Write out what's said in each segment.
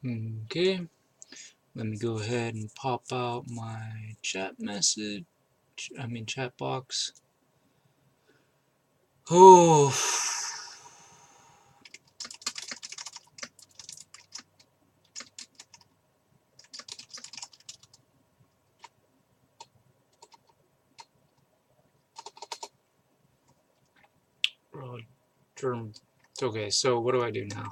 Okay, let me go ahead and pop out my chat message. Chat box. Oh. Okay, so what do I do now?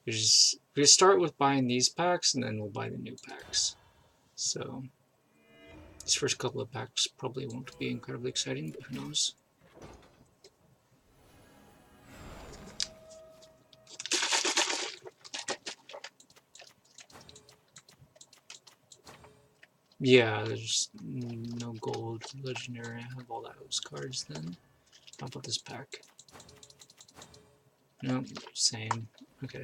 we start with buying these packs, and then we'll buy the new packs. So these first couple of packs probably won't be incredibly exciting, but who knows? Yeah, there's no gold legendary. I have all those cards then. How about this pack? Nope, same. Okay.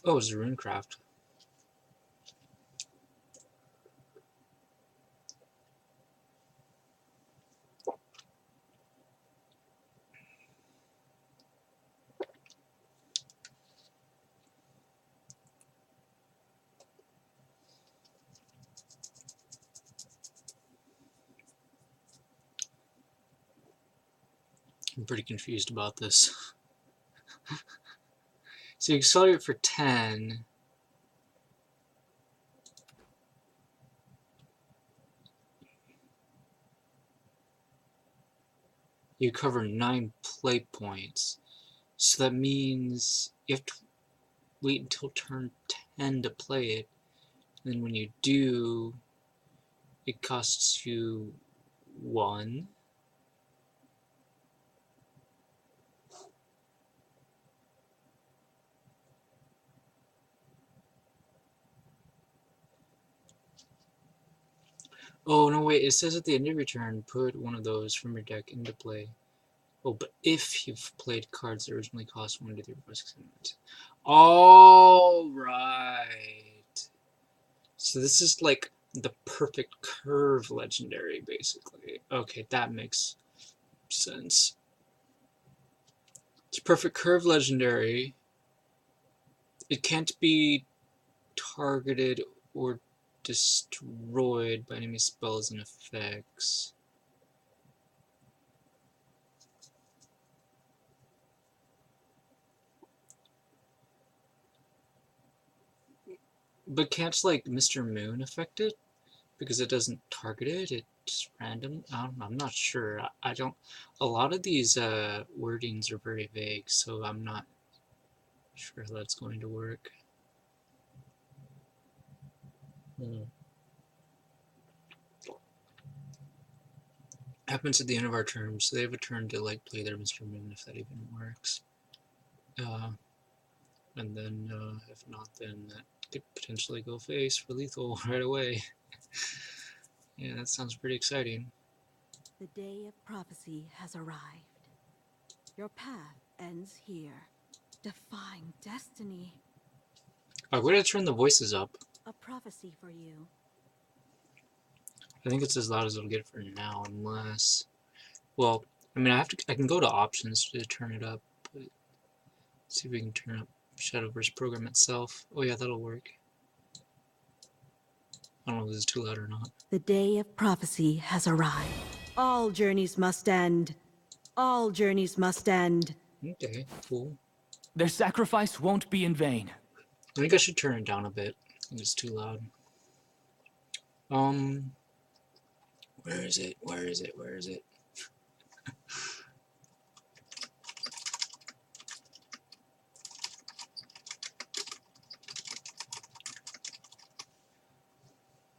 Oh, it's a Runecraft. I'm pretty confused about this. So you accelerate for 10. You cover 9 play points. So that means you have to wait until turn 10 to play it. And then when you do, it costs you 1. Oh, no, wait. It says at the end of your turn, put one of those from your deck into play. Oh, but if you've played cards that originally cost 1 to 3 4 6 7 8. All right. So this is like the perfect curve legendary, basically. Okay, that makes sense. It's perfect curve legendary. It can't be targeted or destroyed by enemy spells and effects. But can't, like, Mr. Moon affect it? Because it doesn't target it, it's random? I'm not sure. I don't... A lot of these wordings are very vague, so I'm not sure how that's going to work. Happens at the end of our term, so they have a turn to, like, play their Mr. Moon, if that even works. And then, if not, then that could potentially go face for lethal right away. Yeah, that sounds pretty exciting. The day of prophecy has arrived. Your path ends here, defying destiny. I'm going to turn the voices up. A prophecy for you. I think it's as loud as it'll get for now, unless... Well, I mean, I can go to options to turn it up, but see if we can turn up Shadowverse program itself. Oh yeah, that'll work. I don't know if this is too loud or not. The day of prophecy has arrived. All journeys must end. All journeys must end. Okay, cool. Their sacrifice won't be in vain. I think I should turn it down a bit. I think it's too loud. Where is it? Where is it? Where is it?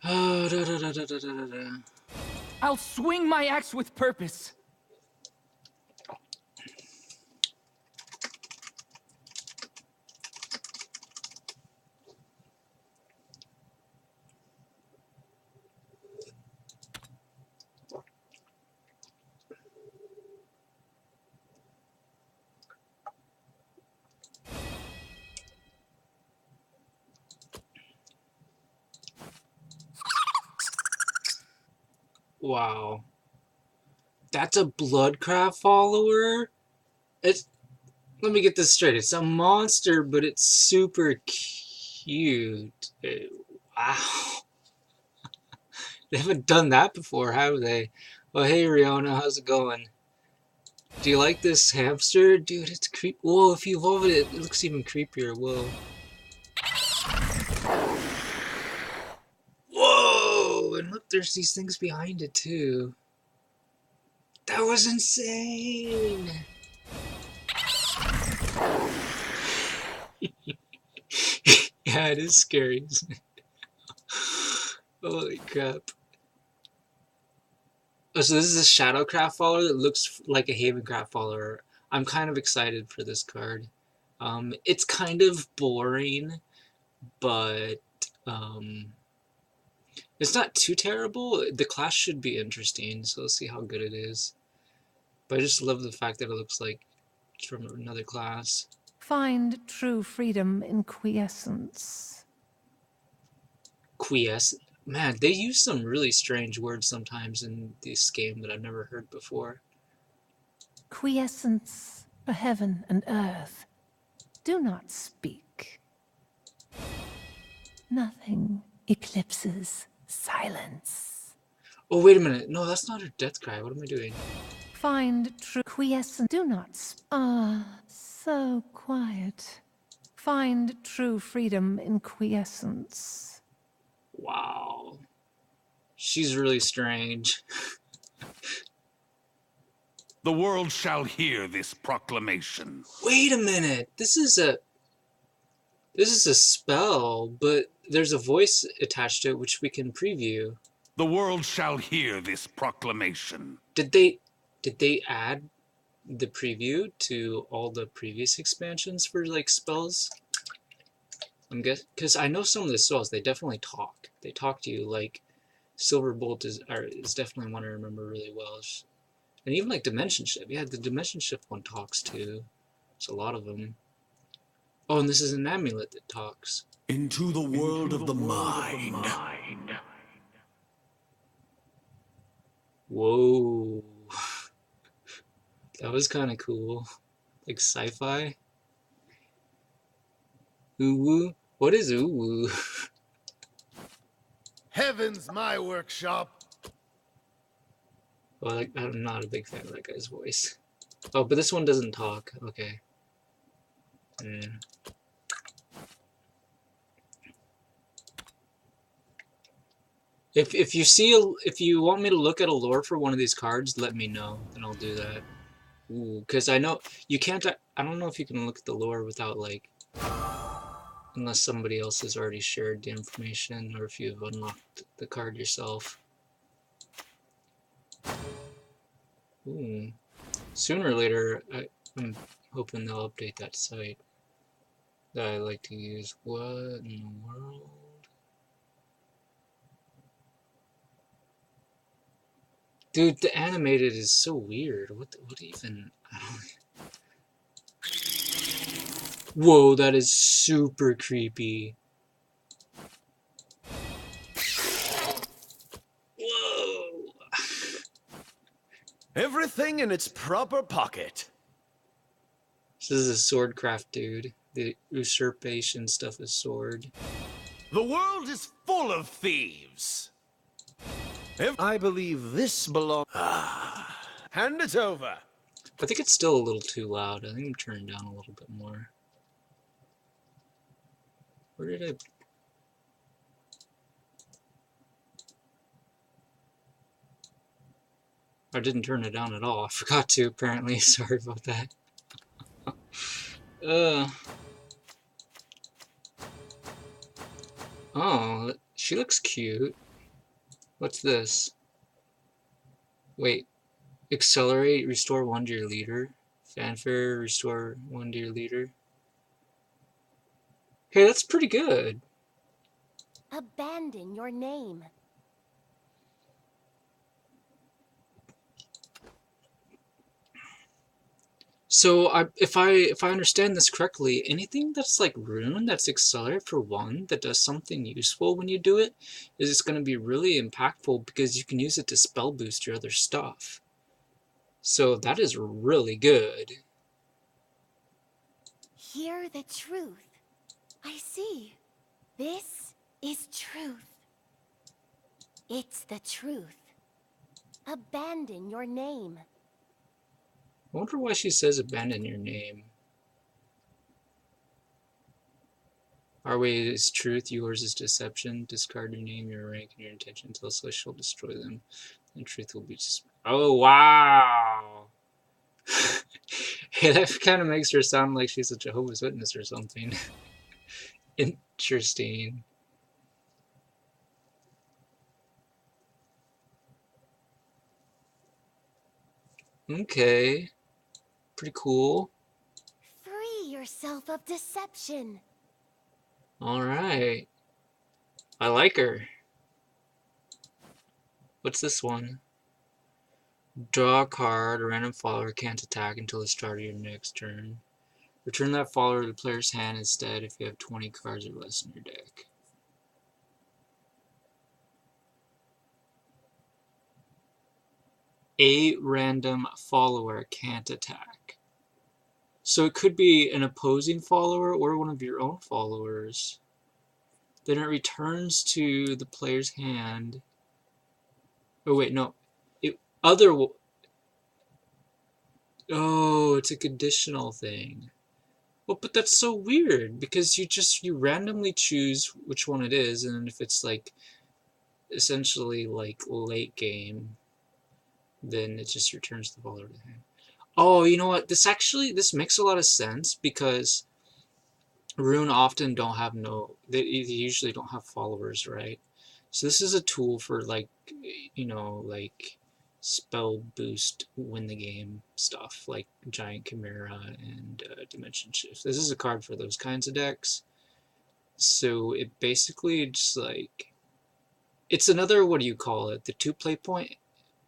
Oh, da da da da da da da. I'll swing my axe with purpose. Wow. That's a Bloodcraft follower? It's, let me get this straight. It's a monster, but it's super cute. Wow. They haven't done that before, have they? Well, hey, Riona, how's it going? Do you like this hamster? Dude, it's creepy. Whoa, if you evolve it, it looks even creepier. Whoa. Whoa! And look, there's these things behind it, too. That was insane! Yeah, it is scary, isn't it? Holy crap. Oh, so this is a Shadowcraft follower that looks like a Havencraft follower. I'm kind of excited for this card. It's kind of boring, but it's not too terrible. The class should be interesting, so let's see how good it is. But I just love the fact that it looks like it's from another class. Find true freedom in quiescence. Quiesce. Man, they use some really strange words sometimes in this game that I've never heard before. Quiescence for heaven and earth. Do not speak. Nothing eclipses silence. Oh, wait a minute. No, that's not her death cry. What am I doing? Find true quiescence. Do not so quiet. Find true freedom in quiescence. Wow. She's really strange. The world shall hear this proclamation. Wait a minute. This is a spell, but there's a voice attached to it which we can preview. The world shall hear this proclamation. Did they add the preview to all the previous expansions for like spells? I'm guessing, because I know some of the spells, they definitely talk. They talk to you. Like Silverbolt is definitely one I remember really well. And even like Dimension Shift. Yeah, the Dimension Shift one talks too. There's a lot of them. Oh, and this is an amulet that talks. Into the world of the mind. Whoa. That was kind of cool. Like sci-fi. Ooh-woo? What is ooh-woo? Heaven's my workshop. Well, like, I'm not a big fan of that guy's voice. Oh, but this one doesn't talk. Okay. If you want me to look at a lore for one of these cards, let me know, and I'll do that. Ooh, because I know you can't. I don't know if you can look at the lore without like, unless somebody else has already shared the information, or if you've unlocked the card yourself. Ooh. Sooner or later, I'm hoping they'll update that site that I like to use. What in the world? Dude, the animated is so weird. What even? Whoa, that is super creepy. Whoa. Everything in its proper pocket. This is a swordcraft dude. The usurpation stuff is sword. The world is full of thieves. I believe this belongs. Hand it over. I think it's still a little too loud. I think I'm turning down a little bit more. Where did I didn't turn it down at all. I forgot to, apparently. Sorry about that. Oh, she looks cute. What's this? Wait. Accelerate, restore 1 to your leader. Fanfare, restore 1 to your leader. Hey, that's pretty good. Abandon your name. So if I understand this correctly, anything that's like rune that's accelerated for 1 that does something useful when you do it is it's going to be really impactful because you can use it to spell boost your other stuff. So that is really good. Hear the truth. I see. This is truth. It's the truth. Abandon your name. I wonder why she says abandon your name. Our way is truth, yours is deception. Discard your name, your rank, and your intention until Celestial shall destroy them. And truth will be just. Oh, wow! Hey, that kind of makes her sound like she's a Jehovah's Witness or something. Interesting. Okay. Pretty cool. Free yourself of deception. Alright. I like her. What's this one? Draw a card. A random follower can't attack until the start of your next turn. Return that follower to the player's hand instead if you have 20 cards or less in your deck. A random follower can't attack. So it could be an opposing follower or one of your own followers. Then it returns to the player's hand. Oh wait, no. Oh, it's a conditional thing. Well, but that's so weird because you randomly choose which one it is, and if it's like essentially like late game, then it just returns the follower to the hand. Oh, you know what? This makes a lot of sense because Rune often don't have they usually don't have followers, right? So this is a tool for like, like spell boost win the game stuff like Giant Chimera and Dimension Shift. This is a card for those kinds of decks. So it basically just like, it's another, what do you call it? The 2 play point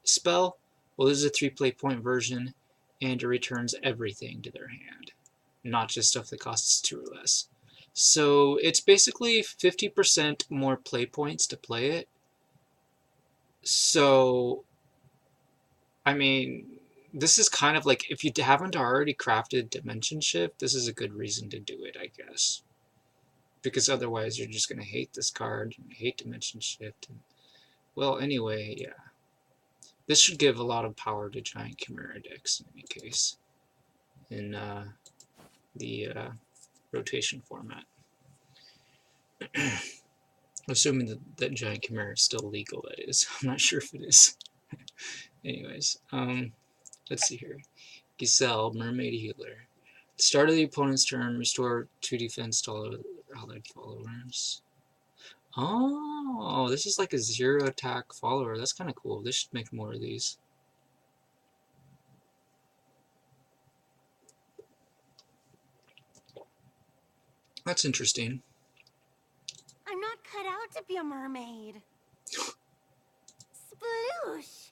spell? Well, this is a 3 play point version, and it returns everything to their hand, not just stuff that costs 2 or less. So it's basically 50% more play points to play it. So, I mean, this is kind of like, if you haven't already crafted Dimension Shift, this is a good reason to do it, I guess. Because otherwise you're just going to hate this card, and hate Dimension Shift. And, well, anyway, yeah. This should give a lot of power to Giant Chimera decks in any case. In the rotation format. Assuming that Giant Chimera is still legal, that is. I'm not sure if it is. Anyways, let's see here. Giselle, Mermaid Healer. Start of the opponent's turn, restore 2 defense to all allied followers. Oh, this is like a 0 attack follower. That's kind of cool. They should make more of these. That's interesting. I'm not cut out to be a mermaid. Sploosh!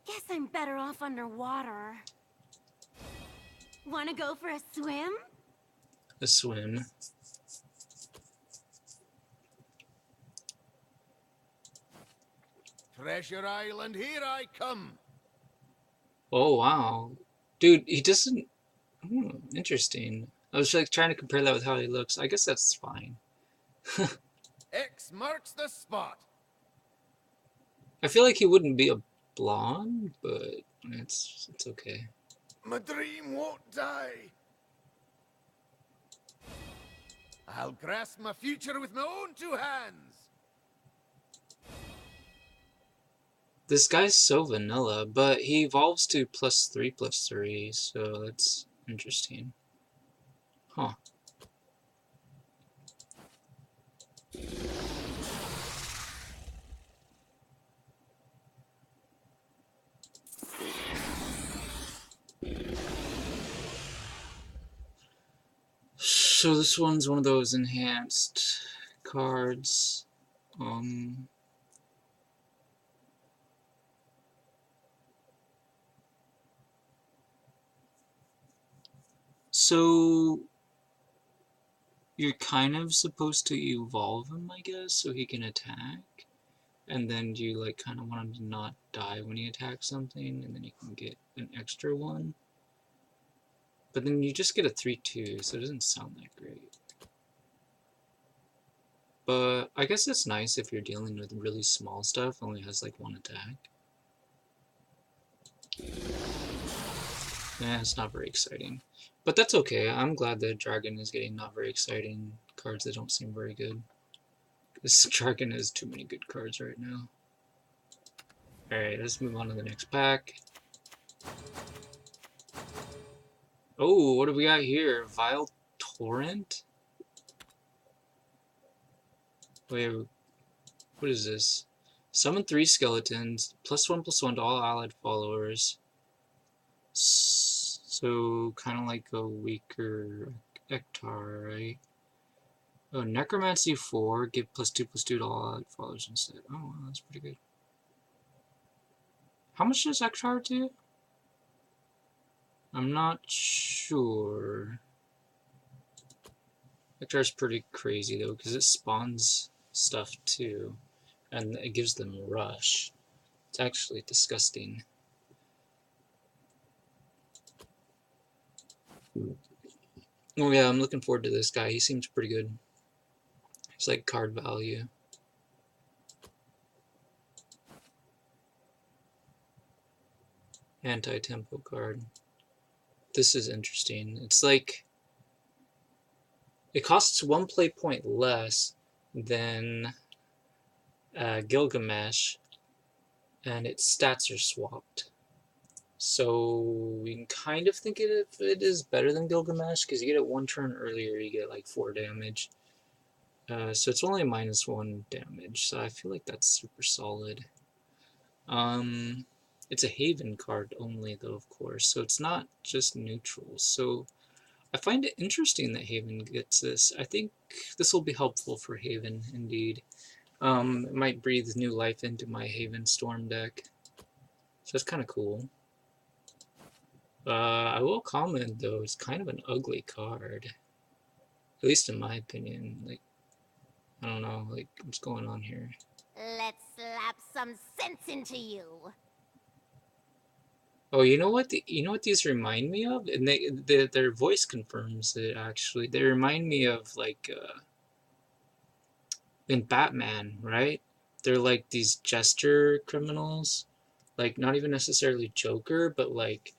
Guess I'm better off underwater. Wanna go for a swim? A swim. Treasure Island, here I come. Oh, wow. Dude, he doesn't... interesting. I was like trying to compare that with how he looks. I guess that's fine. X marks the spot. I feel like he wouldn't be a blonde, but it's okay. My dream won't die. I'll grasp my future with my own 2 hands. This guy's so vanilla, but he evolves to +3/+3, so that's interesting. Huh. So this one's one of those enhanced cards. So you're kind of supposed to evolve him, I guess, so he can attack. And then you like kind of want him to not die when he attacks something, and then you can get an extra one. But then you just get a 3/2, so it doesn't sound that great. But I guess it's nice if you're dealing with really small stuff, only has like one attack. Yeah, it's not very exciting. But that's okay. I'm glad the dragon is getting not very exciting cards that don't seem very good. This dragon has too many good cards right now. Alright, let's move on to the next pack. Oh, what do we got here? Vile Torrent? Wait, what is this? Summon 3 skeletons, +1/+1 to all allied followers. So, kind of like a weaker Ektar, right? Oh, Necromancy 4, give +2/+2 to all allied followers instead. Oh, wow, that's pretty good. How much does Ektar do? I'm not sure. Ektar's pretty crazy though, because it spawns stuff too, and it gives them rush. It's actually disgusting. Oh yeah, I'm looking forward to this guy. He seems pretty good. It's like card value. Anti-tempo card. This is interesting. It's like it costs 1 play point less than Gilgamesh, and its stats are swapped. So we can kind of think it is better than Gilgamesh, because you get it 1 turn earlier, you get like 4 damage. So it's only -1 damage, so I feel like that's super solid. It's a Haven card only though, of course, so it's not just neutral. So I find it interesting that Haven gets this. I think this will be helpful for Haven, indeed. It might breathe new life into my Haven Storm deck. So that's kind of cool. I will comment though, it's kind of an ugly card. At least in my opinion. Like, I don't know, like, what's going on here? Let's slap some sense into you. Oh, you know what? You know what these remind me of? And their voice confirms it, actually. They remind me of, like, in Batman, right? They're like these jester criminals. Like, not even necessarily Joker, but like,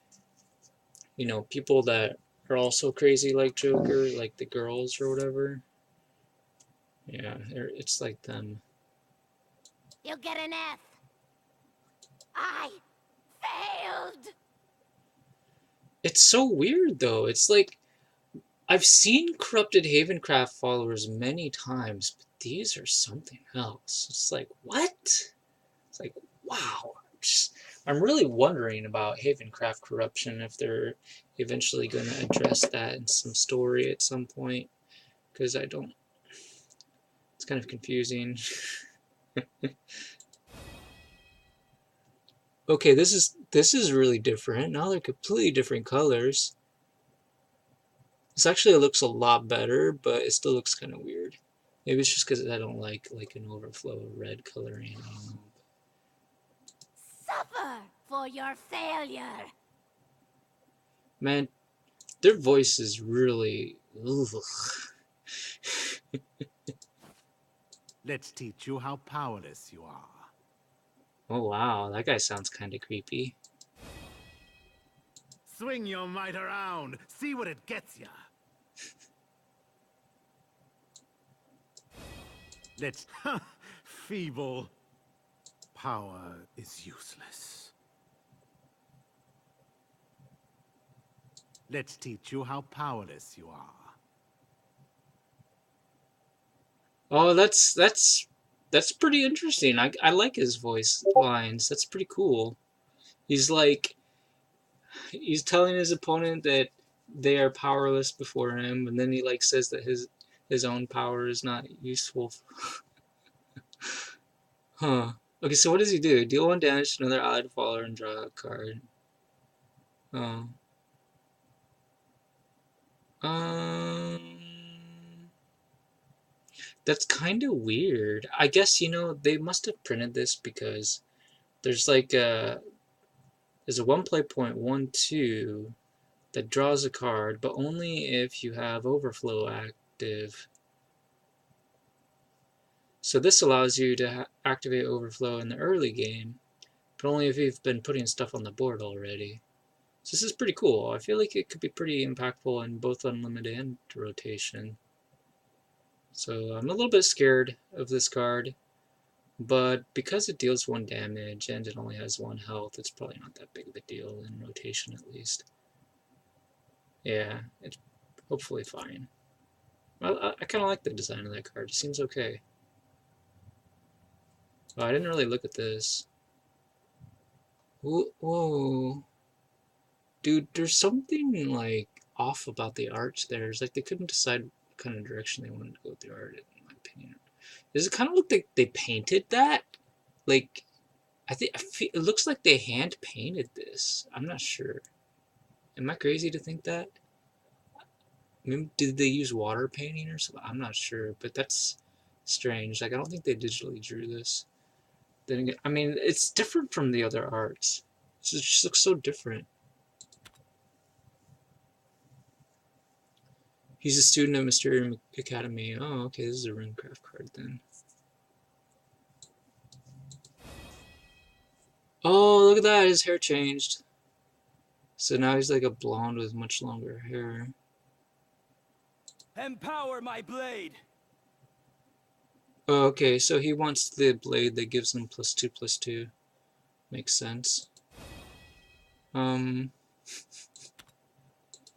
you know, people that are also crazy like Joker, like the girls or whatever. Yeah, it's like them. You'll get an F. I failed. It's so weird though. It's like I've seen corrupted Havencraft followers many times, but these are something else. It's like, what? It's like, wow. I'm really wondering about Havencraft corruption, if they're eventually going to address that in some story at some point, because I don't. It's kind of confusing. Okay, this is really different. Now they're completely different colors. This actually looks a lot better, but it still looks kind of weird. Maybe it's just because I don't like an overflow of red coloring. I don't know. Suffer for your failure. Man, their voice is really. Ugh. Let's teach you how powerless you are. Oh wow, that guy sounds kind of creepy. Swing your might around. See what it gets ya. Let's... feeble. Power is useless. Let's teach you how powerless you are. Oh, that's pretty interesting. I like his voice lines. That's pretty cool. He's like, he's telling his opponent that they are powerless before him, and then he like says that his own power is not useful. Huh. Okay, so what does he do? Deal 1 damage to another allied follower and draw a card. Oh. That's kind of weird. I guess, they must have printed this because there's like there's a one play point 1/2 that draws a card, but only if you have overflow active. So this allows you to activate overflow in the early game, but only if you've been putting stuff on the board already. So this is pretty cool. I feel like it could be pretty impactful in both unlimited and rotation. So I'm a little bit scared of this card, but because it deals 1 damage and it only has 1 health, it's probably not that big of a deal in rotation at least. Yeah, it's hopefully fine. I kind of like the design of that card. It seems okay. Oh, I didn't really look at this. Whoa. Dude, there's something, like, off about the art there. It's like they couldn't decide what kind of direction they wanted to go with the art, in my opinion. Does it kind of look like they painted that? Like, it looks like they hand painted this. I'm not sure. Am I crazy to think that? Maybe, did they use water painting or something? I'm not sure, but that's strange. Like, I don't think they digitally drew this. Then again, I mean, it's different from the other arts. It just looks so different. He's a student at Mysterium Academy. Oh, okay, this is a Runecraft card then. Oh, look at that, his hair changed. So now he's like a blonde with much longer hair. Empower my blade! Oh, okay, so he wants the blade that gives him +2/+2. Makes sense.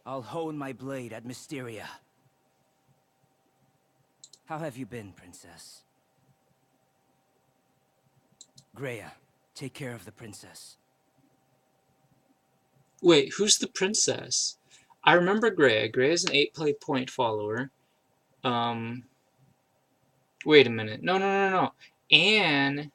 I'll hone my blade at Mysteria. How have you been, Princess? Greya, take care of the princess. Wait, who's the princess? I remember Greya. Greya's an 8 play point follower. Wait a minute. No. Anne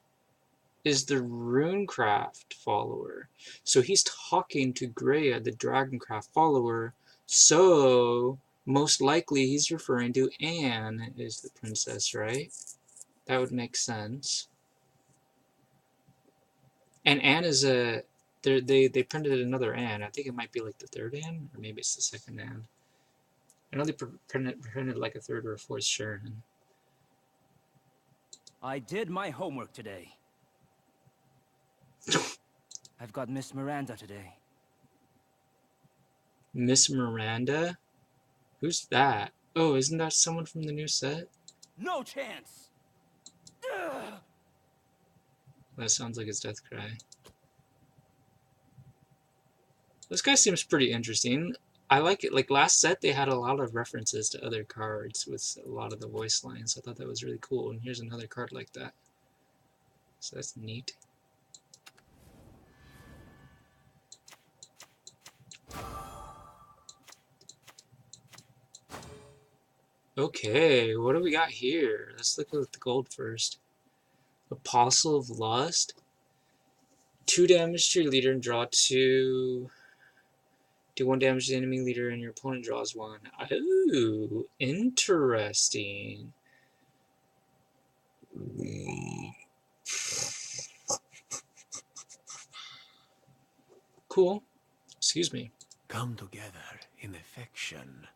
is the Runecraft follower. So he's talking to Greya, the Dragoncraft follower. So most likely he's referring to Anne as the princess, right? That would make sense. And Anne is a they printed another Anne. I think it might be like the 3rd Anne, or maybe it's the 2nd Anne. I know they printed like a 3rd or a 4th Sharon. I did my homework today. I've got Miss Miranda today. Miss Miranda? Who's that? Oh, isn't that someone from the new set? No chance! That sounds like his death cry. This guy seems pretty interesting. I like it. Like last set, they had a lot of references to other cards with a lot of the voice lines. I thought that was really cool. And here's another card like that. So that's neat. Okay, what do we got here? Let's look at the gold first. Apostle of Lust. 2 damage to your leader and draw 2. Do 1 damage to the enemy leader and your opponent draws 1. Ooh, interesting. Cool. Excuse me. Come together in affection.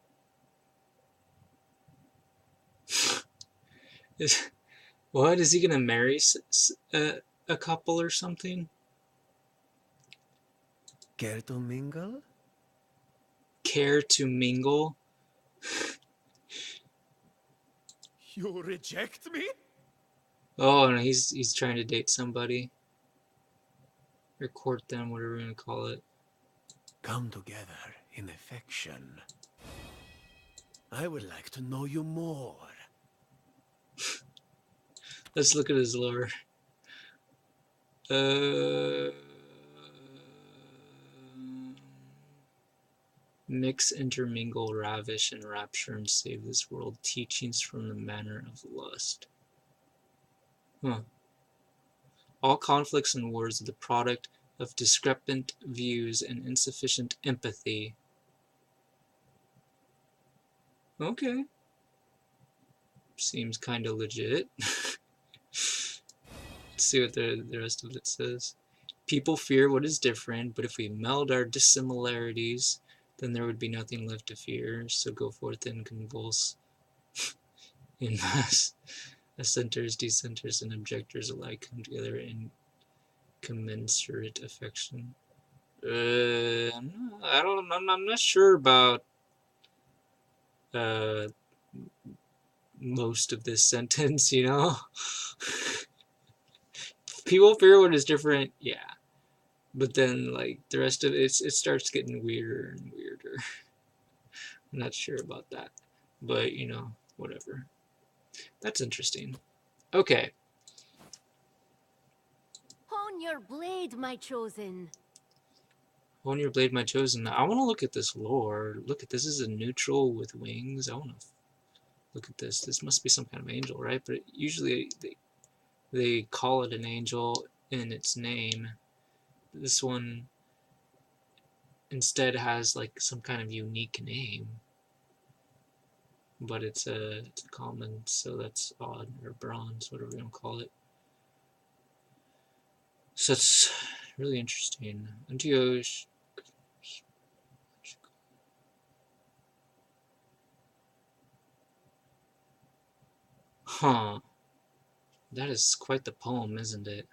What? Is he gonna marry a couple or something? Care to mingle? Care to mingle? You reject me? Oh, no, he's trying to date somebody. Or court them, whatever we're gonna call it. Come together in affection. I would like to know you more. Let's look at his lore. Mix, intermingle, ravish, and rapture, and save this world. Teachings from the manner of lust. Huh. All conflicts and wars are the product of discrepant views and insufficient empathy. Okay. Seems kind of legit. Let's see what the rest of it says. People fear what is different, but if we meld our dissimilarities, then there would be nothing left to fear. So go forth and convulse in mass. Assenters, dissenters, and objectors alike come together in commensurate affection. I'm not sure about uh, most of this sentence, you know? People fear what is different, yeah. But then, like, the rest of it starts getting weirder and weirder. I'm not sure about that. But, you know, whatever. That's interesting. Okay. Hone your blade, my chosen. Hone your blade, my chosen. I want to look at this lore. Look at this. Is a neutral with wings. I want to look at this. This must be some kind of angel, right? But usually they call it an angel in its name. This one instead has like some kind of unique name, but it's a common, so that's odd, or bronze, whatever you want to call it. So it's really interesting. Antioch. Huh. That is quite the poem, isn't it?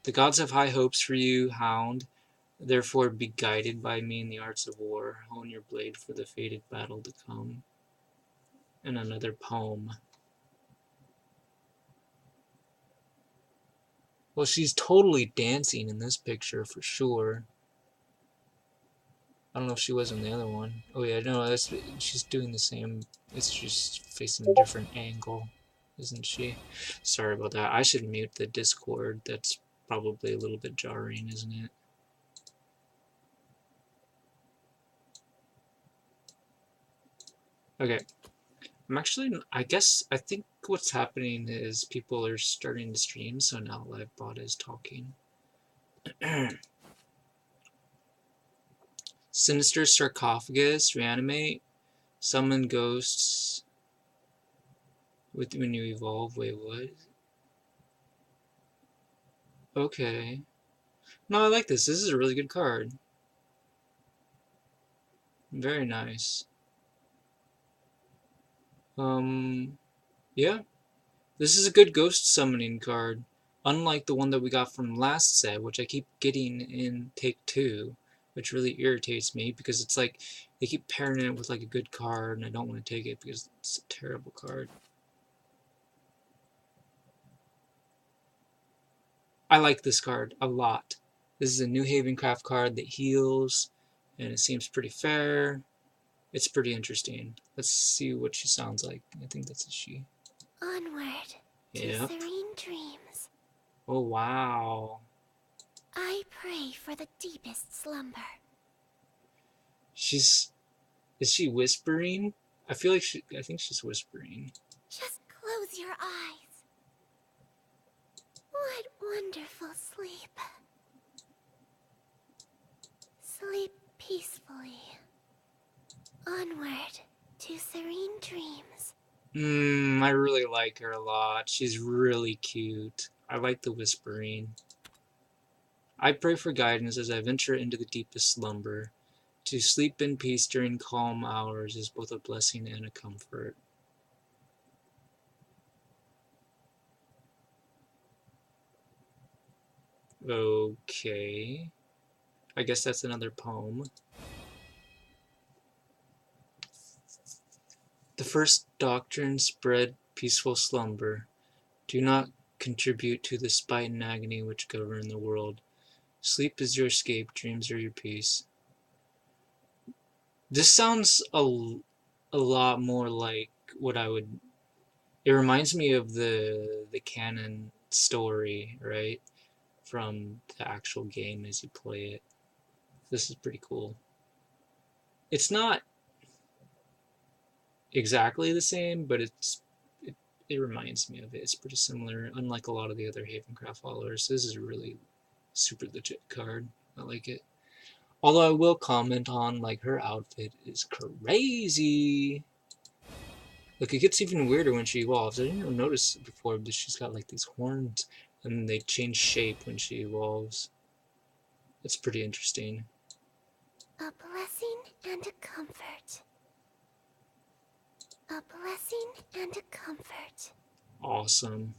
The gods have high hopes for you, hound. Therefore be guided by me in the arts of war. Hone your blade for the fated battle to come. And another poem. Well, she's totally dancing in this picture for sure. I don't know if she was in the other one. Oh yeah, no, she's doing the same. It's just facing a different angle, isn't she? Sorry about that. I should mute the Discord. That's probably a little bit jarring, isn't it? Okay. I think what's happening is people are starting to stream, so now LiveBot is talking. Sinister sarcophagus, reanimate, summon ghosts when you evolve. Wait, what? Okay. No, I like this. This is a really good card. Very nice. Yeah. This is a good ghost summoning card. Unlike the one that we got from last set, which I keep getting in take 2, which really irritates me because it's like they keep pairing it with like a good card and I don't want to take it because it's a terrible card. I like this card a lot. This is a New Haven craft card that heals and it seems pretty fair. It's pretty interesting. Let's see what she sounds like. I think that's a she. Onward to Yep. serene dreams. Oh, wow. I pray for the deepest slumber. Is she whispering? I think she's whispering. Just close your eyes. What wonderful sleep. Sleep peacefully. Onward to serene dreams. I really like her a lot. She's really cute. I like the whispering. I pray for guidance as I venture into the deepest slumber. To sleep in peace during calm hours is both a blessing and a comfort. Okay. I guess that's another poem. The first doctrine spread peaceful slumber. Do not contribute to the spite and agony which govern the world. Sleep is your escape, dreams are your peace. This sounds a lot more like what I would... It reminds me of the canon story, right? From the actual game as you play it. This is pretty cool. It's not exactly the same, but it reminds me of it. It's pretty similar, unlike a lot of the other Havencraft followers. This is a really super legit card. I like it. Although I will comment on, like, her outfit is crazy. Like, it gets even weirder when she evolves. I didn't even notice before, but she's got, like, these horns, and they change shape when she evolves. It's pretty interesting. A blessing and a comfort. A blessing and a comfort. Awesome.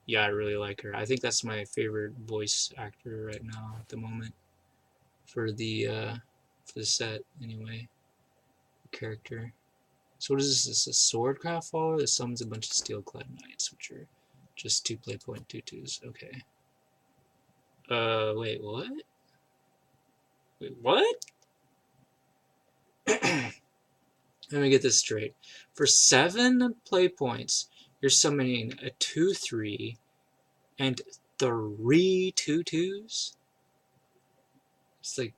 Yeah, I really like her. I think that's my favorite voice actor right now at the moment for the set anyway. Character. So what is this? Is this a swordcraft follower that summons a bunch of steel-clad knights, which are just 2 play point tutus. Okay. Wait, what? Wait, what? Let me get this straight. For 7 play points, you're summoning a 2/3 and 3 tutus? It's like,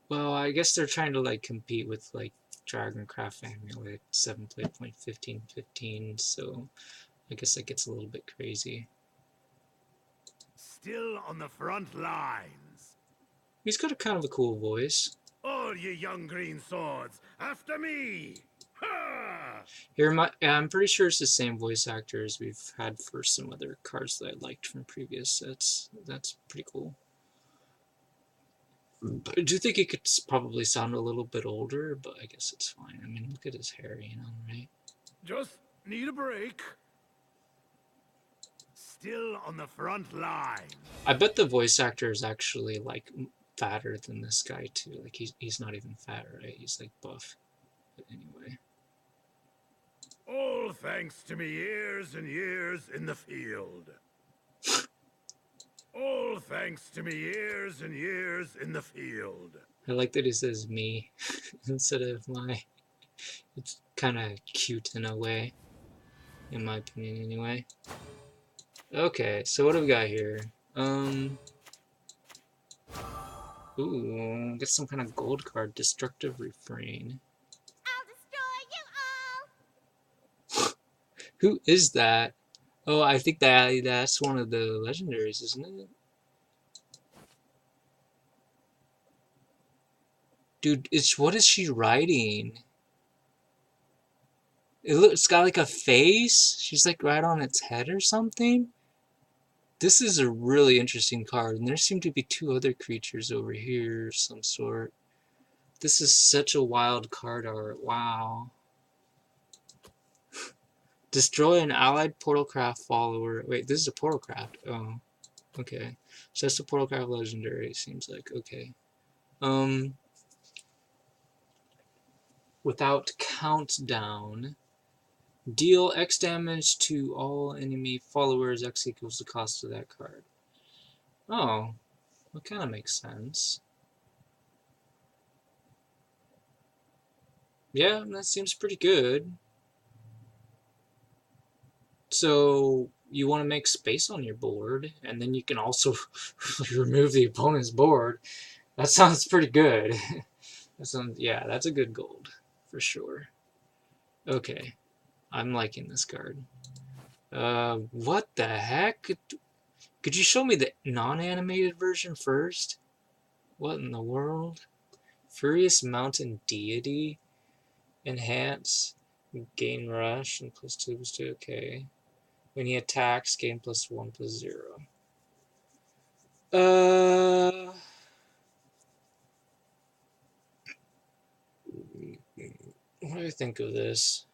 well, I guess they're trying to like compete with like Dragoncraft Amulet 7 play point 15/15, so I guess that gets a little bit crazy. Still on the front lines. He's got a kind of a cool voice. All ye young green swords, after me! Ha! Here, I'm pretty sure it's the same voice actor as we've had for some other cards that I liked from previous sets. That's pretty cool. I do think he could probably sound a little bit older, but I guess it's fine. I mean, look at his hair, you know, right? Just need a break. Still on the front line. I bet the voice actor is actually like fatter than this guy too. Like he's not even fat, right? He's like buff. But anyway. All thanks to me years and years in the field. All thanks to me years and years in the field. I like that he says me instead of my. It's kind of cute in a way, in my opinion anyway. Okay, so what do we got here? Ooh, get some kind of gold card. Destructive Refrain. I'll destroy you all! Who is that? Oh, I think that's one of the legendaries, isn't it? Dude, what is she riding? It's got like a face? She's like right on its head or something? This is a really interesting card, and there seem to be 2 other creatures over here of some sort. This is such a wild card art. Wow. Destroy an allied Portalcraft follower. Wait, this is a Portalcraft. Oh, okay. So that's the Portalcraft legendary, it seems like. Okay. Without countdown. Deal X damage to all enemy followers. X equals the cost of that card. Oh, that kind of makes sense. Yeah, that seems pretty good. So you want to make space on your board, and then you can also remove the opponent's board. That sounds pretty good. Yeah, that's a good gold for sure. Okay, I'm liking this card. What the heck? Could you show me the non-animated version first? What in the world? Furious Mountain Deity. Enhance. Gain Rush and +2/+2. Okay. When he attacks, gain +1/+0. What do I think of this?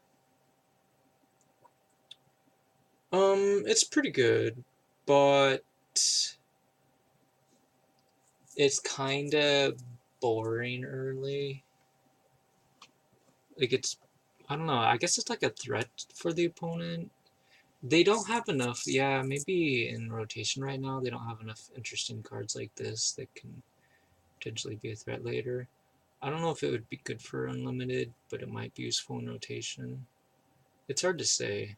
It's pretty good, but it's kind of boring early. Like I don't know, I guess it's like a threat for the opponent. They don't have enough, yeah, maybe in rotation right now, they don't have enough interesting cards like this that can potentially be a threat later. I don't know if it would be good for Unlimited, but it might be useful in rotation. It's hard to say.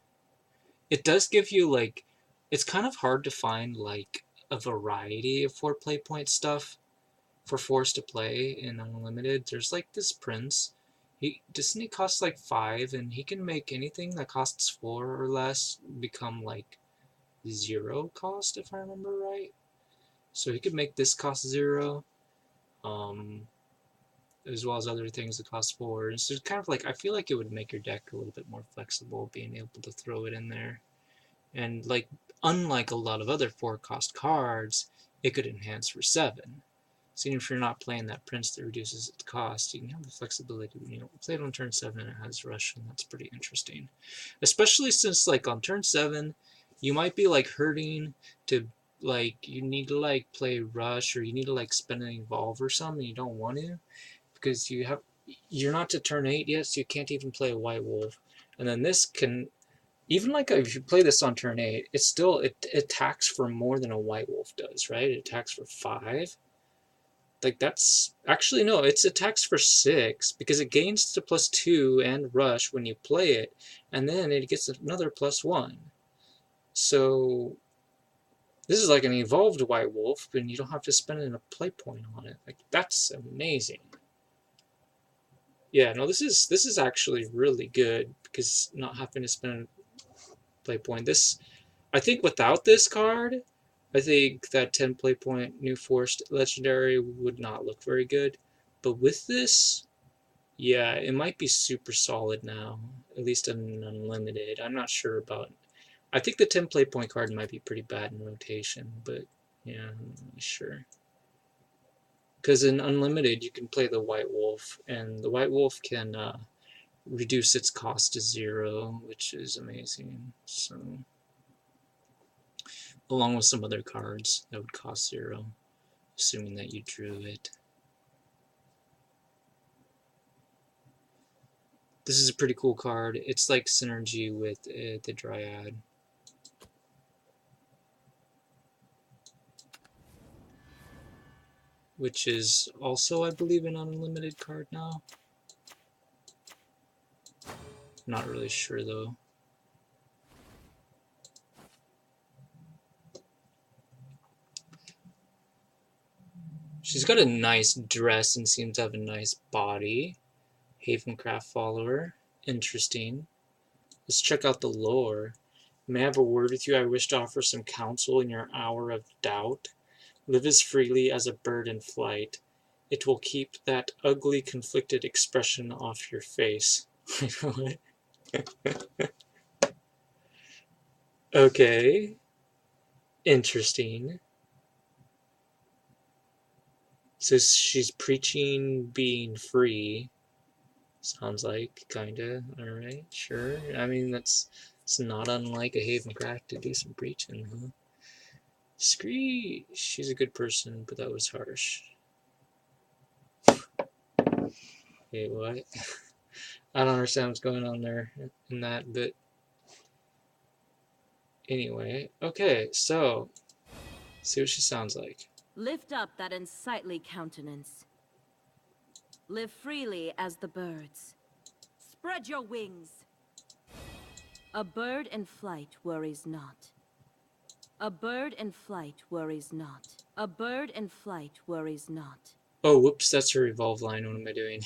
It does give you, like, it's kind of hard to find, like, a variety of 4 play point stuff for Force to play in Unlimited. There's, like, this Prince. Doesn't he cost, like, 5, and he can make anything that costs 4 or less become, like, 0 cost, if I remember right. So he could make this cost 0. as well as other things that cost 4. So it's kind of like, I feel like it would make your deck a little bit more flexible, being able to throw it in there. And like, unlike a lot of other 4-cost cards, it could enhance for 7. So even if you're not playing that prince that reduces its cost, you can have the flexibility. Play it on turn 7 and it has rush, and that's pretty interesting. Especially since, like, on turn 7, you might be like hurting to, like, you need to like play rush, or you need to like spend an evolve or something, you don't want to, because you're not to turn 8 yet, so you can't even play a white wolf. And then this can, even like if you play this on turn 8, it attacks for more than a white wolf does, right? It attacks for 5. Like, that's actually, no, it's attacks for 6, because it gains the +2 and rush when you play it, and then it gets another +1. So this is like an evolved white wolf, and you don't have to spend a play point on it. Like, that's amazing. Yeah, no, this is actually really good, because not having to spend a play point. I think without this card, I think that 10 play point New Forest Legendary would not look very good. But with this, yeah, it might be super solid now. At least in Unlimited. I'm not sure about... I think the 10 play point card might be pretty bad in rotation, but yeah, I'm not really sure. Because in Unlimited, you can play the White Wolf, and the White Wolf can reduce its cost to 0, which is amazing. So... along with some other cards that would cost 0, assuming that you drew it. This is a pretty cool card. It's like synergy with the Dryad. Which is also, I believe, an unlimited card now. Not really sure though. She's got a nice dress and seems to have a nice body. Havencraft follower. Interesting. Let's check out the lore. May I have a word with you? I wish to offer some counsel in your hour of doubt. Live as freely as a bird in flight. It will keep that ugly, conflicted expression off your face. Okay. Interesting. So she's preaching being free. Sounds like, kinda. Alright, sure. I mean, it's not unlike a Havencraft to do some preaching, huh? Scree! She's a good person, but that was harsh. Wait, what? I don't understand what's going on there in that, but... Anyway, okay, so... see what she sounds like. Lift up that unsightly countenance. Live freely as the birds. Spread your wings. A bird in flight worries not. A bird in flight worries not. A bird in flight worries not. Oh, whoops, that's her evolve line. What am I doing?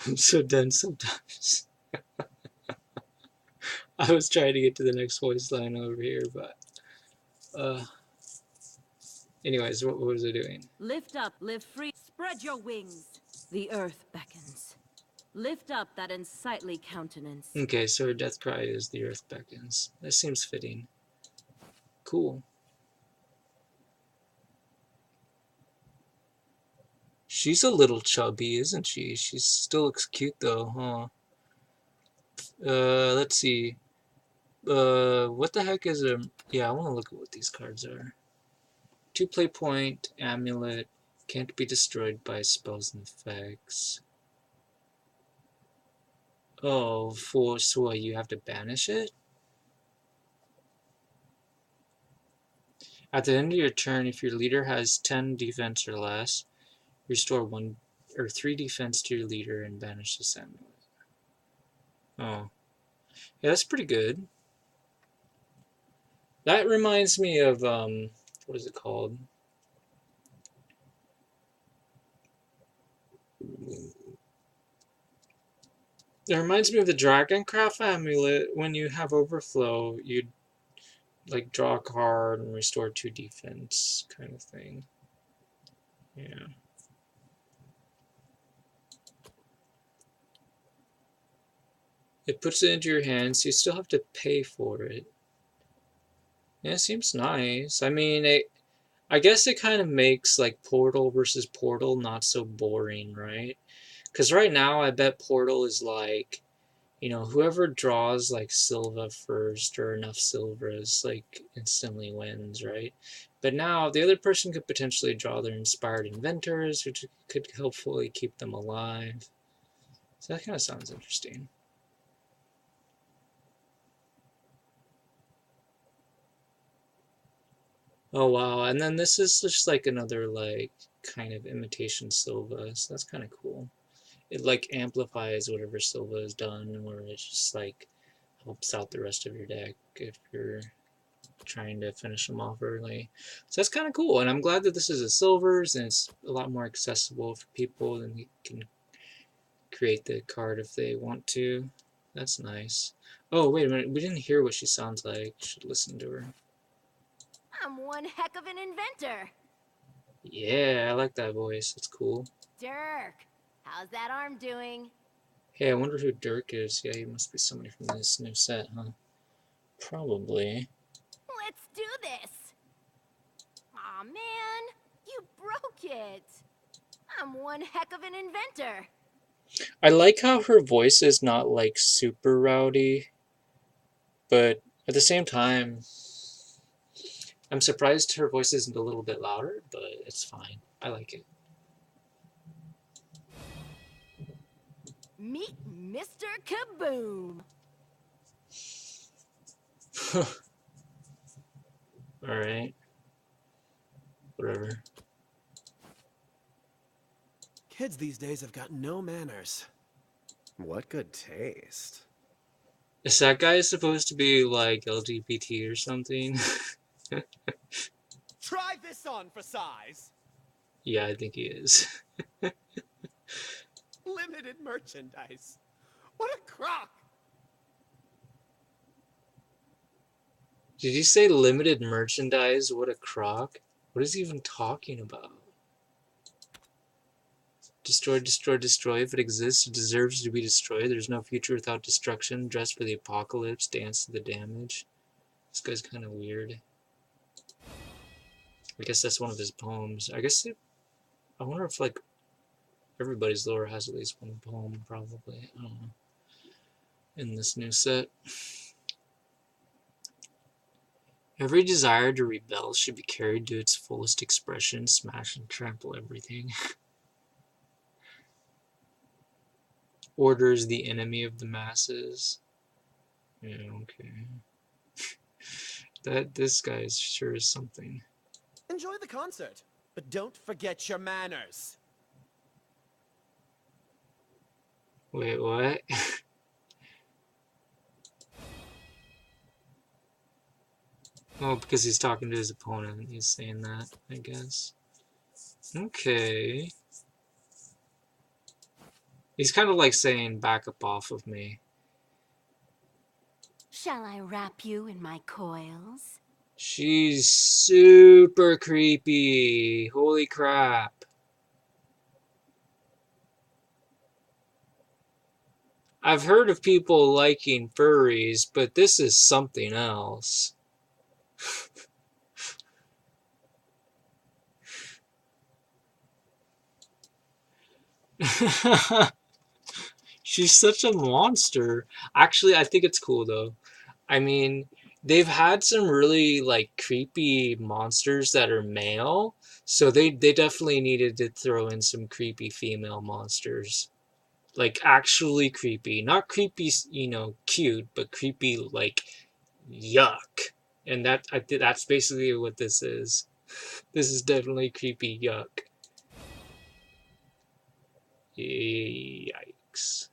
I'm so done sometimes. I was trying to get to the next voice line over here, but... anyways, what was I doing? Lift up, live free, spread your wings. The earth beckons. Lift up that unsightly countenance. Okay, so her death cry is the earth beckons. That seems fitting. Cool. She's a little chubby, isn't she? She still looks cute though, huh? Let's see. What the heck is a... yeah, I want to look at what these cards are. 2 play point, amulet, can't be destroyed by spells and effects. Oh, so what, you have to banish it? At the end of your turn, if your leader has 10 defense or less, restore 1 or 3 defense to your leader and banish this amulet. Oh. Yeah, that's pretty good. That reminds me of, what is it called? It reminds me of the Dragoncraft amulet. When you have overflow, you'd like draw a card and restore 2 defense kind of thing. Yeah. It puts it into your hands. You still have to pay for it. Yeah, it seems nice. I mean, I guess it kind of makes like Portal versus Portal not so boring, right? Because right now, I bet Portal is like, whoever draws like Silva first or enough Silvas like instantly wins, right? But now the other person could potentially draw their inspired inventors, which could hopefully keep them alive. So that kind of sounds interesting. Oh wow, and then this is just like another like kind of imitation Silva, so that's kind of cool. It like amplifies whatever Silva has done, or it just like helps out the rest of your deck if you're trying to finish them off early. So that's kind of cool, and I'm glad that this is a silvers and it's a lot more accessible for people, and you can create the card if they want to. That's nice. Oh wait a minute, we didn't hear what she sounds like. Should listen to her. I'm one heck of an inventor. Yeah, I like that voice. That's cool. Dirk, how's that arm doing? Hey, I wonder who Dirk is. Yeah, he must be somebody from this new set, huh? Probably. Let's do this. Aw, man, you broke it. I'm one heck of an inventor. I like how her voice is not like super rowdy, but at the same time, I'm surprised her voice isn't a little bit louder, but it's fine. I like it. Meet Mr. Kaboom. Alright. Whatever. Kids these days have got no manners. What good taste. Is that guy supposed to be like LGBT or something? Try this on for size. Yeah, I think he is. Limited merchandise. What a crock! Did you say limited merchandise? What a crock. What is he even talking about? Destroy, destroy, destroy. If it exists, it deserves to be destroyed. There's no future without destruction. Dress for the apocalypse. Dance to the damage. This guy's kind of weird. I guess that's one of his poems. I wonder if like everybody's lore has at least one poem, probably. I don't know. In this new set. Every desire to rebel should be carried to its fullest expression. Smash and trample everything. Orders the enemy of the masses. Yeah, okay. This guy sure is something. Enjoy the concert, but don't forget your manners. Wait, what? Oh, because he's talking to his opponent. He's saying that, I guess. Okay. He's kind of like saying, back up off of me. Shall I wrap you in my coils? She's super creepy. Holy crap. I've heard of people liking furries, but this is something else. She's such a monster. Actually, I think it's cool though. I mean, they've had some really like creepy monsters that are male, so they definitely needed to throw in some creepy female monsters. Like actually creepy, not creepy, cute, but creepy like yuck. And that's basically what this is. This is definitely creepy yuck. Yikes.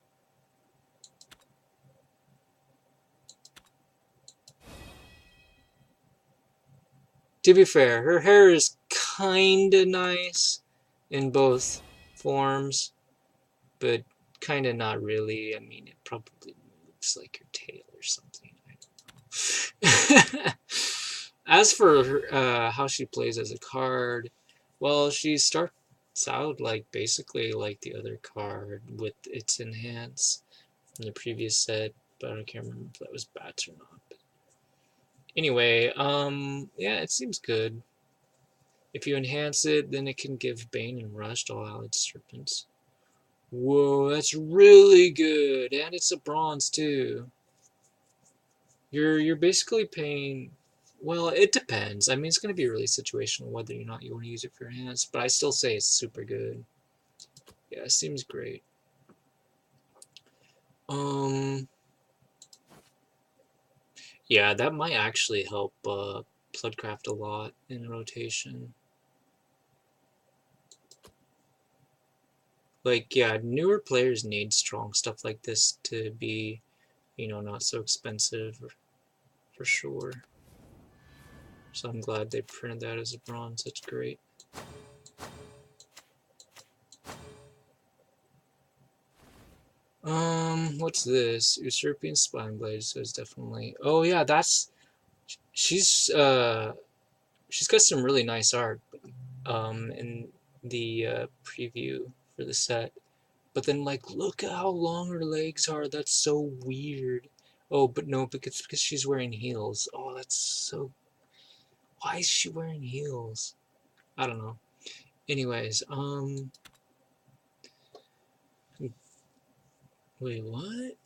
To be fair, her hair is kinda nice in both forms, but kinda not really. I mean, it probably moves like your tail or something. I don't know. As for how she plays as a card, well, she sound like basically like the other card with its enhance from the previous set, but I can't remember if that was bats or not. But anyway, yeah, it seems good. If you enhance it, then it can give Bane and Rush to all allied serpents. Whoa, that's really good, and it's a bronze too. You're basically paying. Well, it depends. I mean, it's going to be really situational whether or not you want to use it for enhance, but I still say it's super good. Yeah, it seems great. Yeah, that might actually help Bloodcraft a lot in rotation. Like, yeah, newer players need strong stuff like this to be, not so expensive for sure. So I'm glad they printed that as a bronze. That's great. What's this? Usurpian Spine Blade says definitely. Oh yeah, she's got some really nice art in the preview for the set. But then like look at how long her legs are. That's so weird. Oh, but no, because she's wearing heels. Oh, that's so. Why is she wearing heels? I don't know. Anyways, wait, what?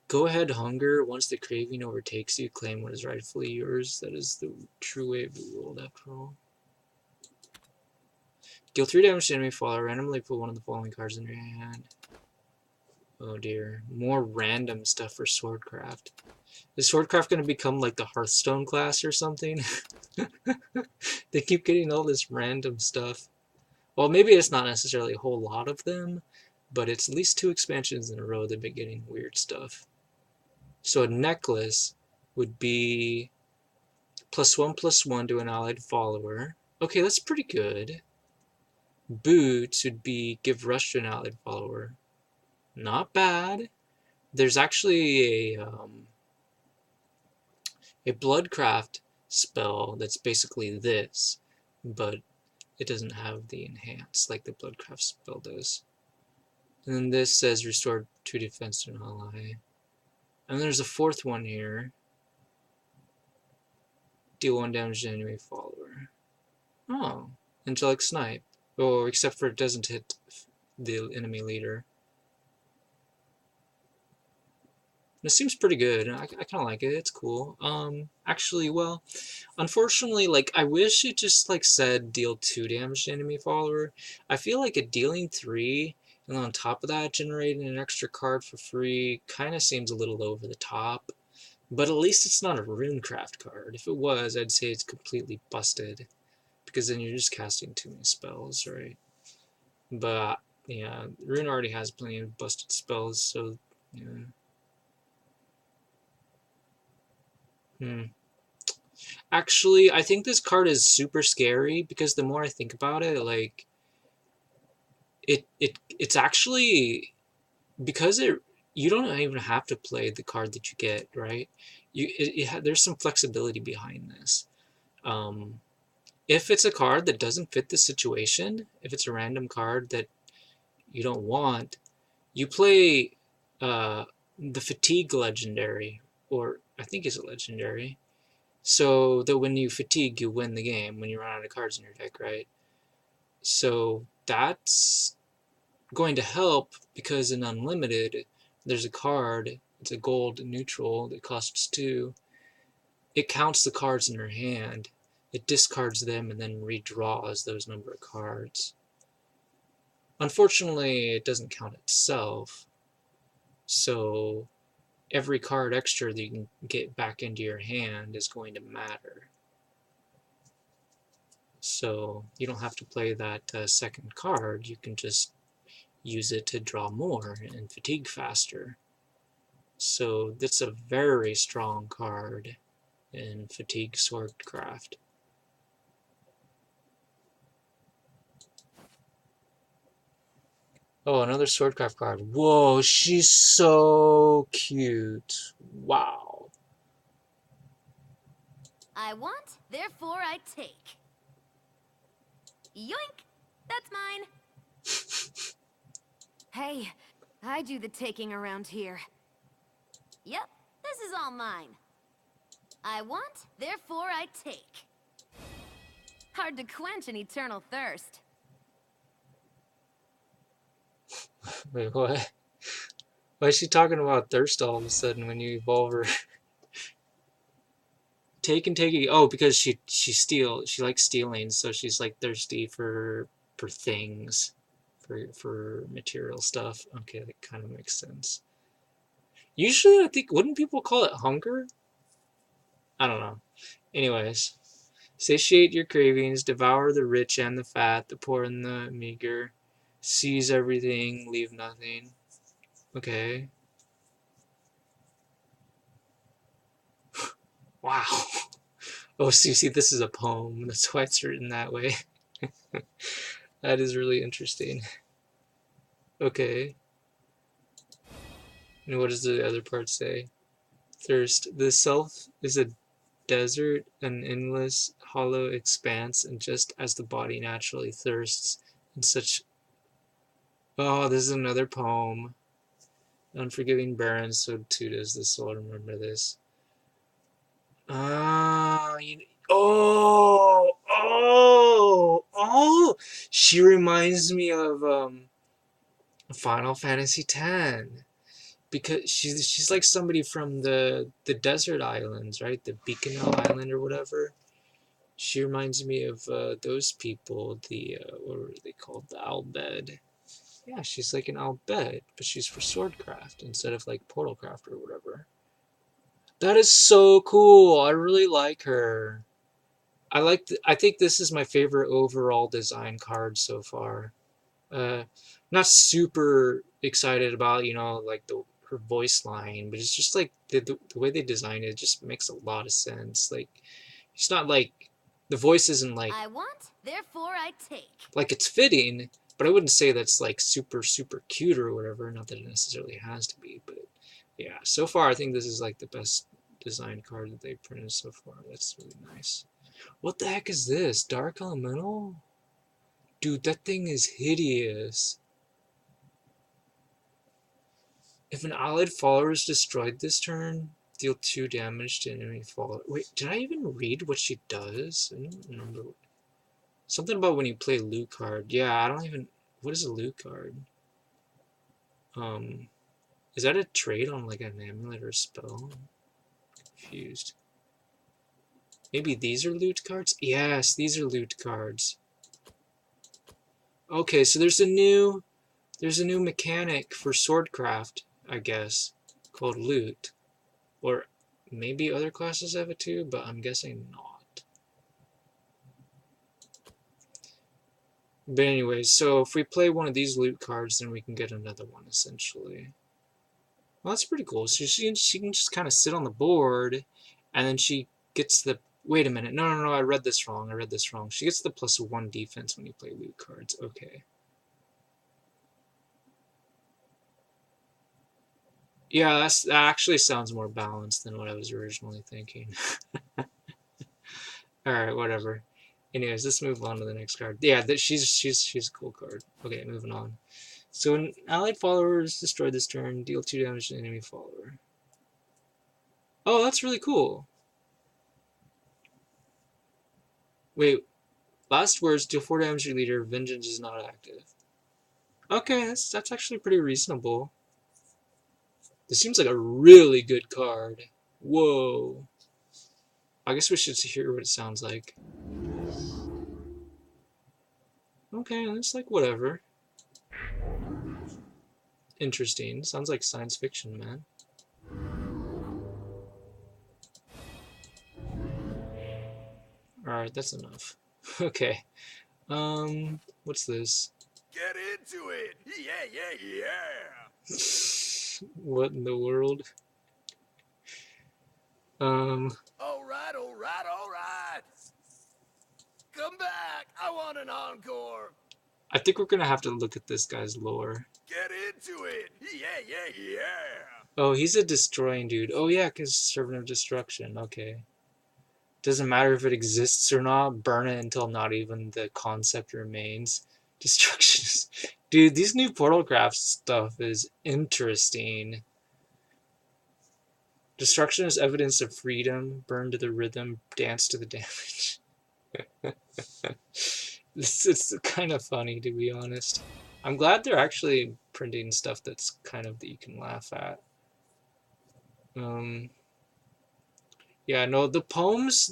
Go ahead, hunger. Once the craving overtakes you, claim what is rightfully yours. That is the true way of the world, after all. Deal 3 damage to enemy follower. Randomly put one of the following cards in your hand. Oh dear. More random stuff for Swordcraft. Is Swordcraft going to become like the Hearthstone class or something? They keep getting all this random stuff. Well, maybe it's not necessarily a whole lot of them, but it's at least 2 expansions in a row they've been getting weird stuff. So a necklace would be +1/+1 to an allied follower. Okay, that's pretty good. Boots would be give rush to an allied follower. Not bad. There's actually a Bloodcraft spell that's basically this, but it doesn't have the enhance like the Bloodcraft spell does. And then this says restore 2 defense to an ally. And there's a 4th one here. Deal 1 damage to enemy follower. Oh, Angelic Snipe. Oh, except for it doesn't hit the enemy leader. It seems pretty good. I kind of like it. It's cool. Actually, well, unfortunately, like, I wish it just, like, said deal 2 damage to enemy follower. I feel like it dealing 3, and on top of that, generating an extra card for free kind of seems a little over the top. But at least it's not a Runecraft card. If it was, I'd say it's completely busted. Because then you're just casting too many spells, right? But, yeah, Rune already has plenty of busted spells, so, yeah. Actually, I think this card is super scary because the more I think about it, like it's actually because you don't even have to play the card that you get, right? There's some flexibility behind this. If it's a card that doesn't fit the situation, if it's a random card that you don't want, you play the Fatigue legendary, or I think it's a legendary. So that when you fatigue, you win the game when you run out of cards in your deck, right? So that's going to help because in Unlimited, there's a card, it's a gold neutral that costs 2. It counts the cards in your hand, it discards them, and then redraws those number of cards. Unfortunately, it doesn't count itself, so every card extra that you can get back into your hand is going to matter. So you don't have to play that second card, you can just use it to draw more and fatigue faster. So that's a very strong card in Fatigue Swordcraft. Oh, another Swordcraft card. Whoa, she's so cute. Wow. I want, therefore I take. Yoink! That's that's mine. Hey, I do the taking around here. Yep, this is all mine. I want, therefore I take. Hard to quench an eternal thirst. Wait, what? Why is she talking about thirst all of a sudden when you evolve her? Taking. Oh, because she likes stealing, so she's like thirsty for things, for material stuff. Okay, that kind of makes sense. Usually, I think wouldn't people call it hunger? I don't know. Anyways, satiate your cravings, devour the rich and the fat, the poor and the meager, seize everything, leave nothing. Okay. Wow. Oh, so you see, this is a poem. That's why it's written that way. That is really interesting. Okay. And what does the other part say? Thirst. The self is a desert, an endless, hollow expanse, and just as the body naturally thirsts in such. Oh, this is another poem. Unforgiving barren, so too does the soul. Remember this. Ah, oh! She reminds me of Final Fantasy X because she's like somebody from the desert islands, right? The Beacon Island or whatever. She reminds me of those people. The what were they called? The Albed. Yeah, she's like an Albed, but she's for swordcraft instead of like portalcraft or whatever. That is so cool. I really like her. I think this is my favorite overall design card so far. Not super excited about, like her voice line, but it's just like the way they designed it just makes a lot of sense. Like it's not like the voice isn't I want, therefore I take. like it's fitting, but I wouldn't say that's like super cute or whatever. Not that it necessarily has to be, but yeah, so far I think this is like the best design card that they've printed so far. That's really nice. What the heck is this? Dark Elemental? Dude, that thing is hideous. If an allied follower is destroyed this turn, deal 2 damage to enemy follower. Wait, did I even read what she does? I don't remember. Something about when you play loot card. Yeah, I don't even. What is a loot card? Is that a trait on like an amulet or a spell? I'm confused. Maybe these are loot cards? Yes, these are loot cards. Okay, so there's a new mechanic for swordcraft, I guess, called loot. Or maybe other classes have it too, but I'm guessing not. But anyways, so if we play one of these loot cards, then we can get another one, essentially. Well, that's pretty cool. So she can just kind of sit on the board, and then she gets the... Wait a minute. No, I read this wrong. She gets the +1 defense when you play loot cards. Okay. Yeah, that actually sounds more balanced than what I was originally thinking. Alright, whatever. Anyways, let's move on to the next card. Yeah, she's a cool card. Okay, moving on. So when allied follower is destroyed this turn, deal 2 damage to enemy follower. Oh, that's really cool. Wait, last words, deal 4 damage to your leader, vengeance is not active. Okay, that's actually pretty reasonable. This seems like a really good card. Whoa. I guess we should hear what it sounds like. Okay, it's like whatever. Interesting. Sounds like science fiction, man. Alright, that's enough. Okay. What's this? Get into it! Yeah! What in the world? All right. Come back! I want an encore! I think we're gonna have to look at this guy's lore. Get into it! Yeah! Oh, he's a destroying dude. Oh yeah, because Servant of Destruction. Okay. Doesn't matter if it exists or not, burn it until not even the concept remains. Destruction. Dude, these new portal craft stuff is interesting. Destruction is evidence of freedom. Burn to the rhythm. Dance to the damage. It's kind of funny, to be honest. I'm glad they're actually printing stuff that's kind of that you can laugh at. Yeah, no, the poems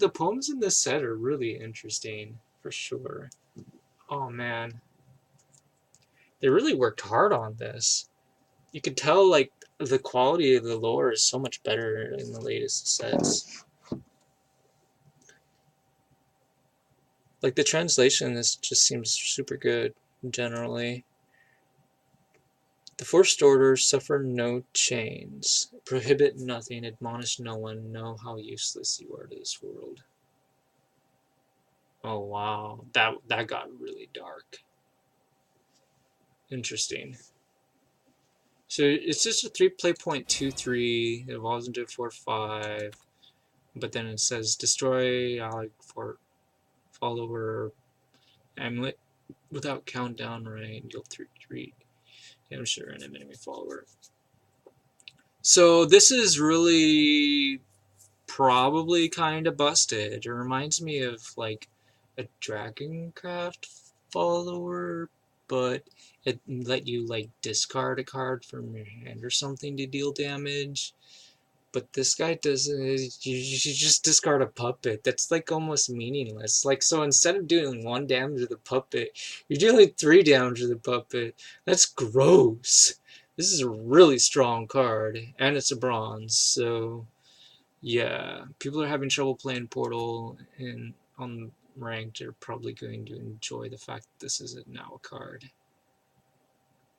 in this set are really interesting, for sure. Oh man, they really worked hard on this. You could tell, like, the quality of the lore is so much better in the latest sets. Like, the translation, this just seems super good, generally. The First Order suffer no chains, prohibit nothing, admonish no one, know how useless you are to this world. Oh wow, that got really dark. Interesting. So it's just a 3 play.23, it evolves into a 4/5, but then it says destroy ally for follower amulet without countdown, right? Deal 3 damage to an enemy follower. So this is really probably kind of busted. It reminds me of like a Dragoncraft follower, but it let you like discard a card from your hand or something to deal damage. But this guy doesn't. You just discard a puppet. That's like almost meaningless. Like, so instead of doing 1 damage to the puppet, you're dealing 3 damage to the puppet. That's gross. This is a really strong card, and it's a bronze. So yeah, people are having trouble playing Portal, and on ranked are probably going to enjoy the fact that this is now a card.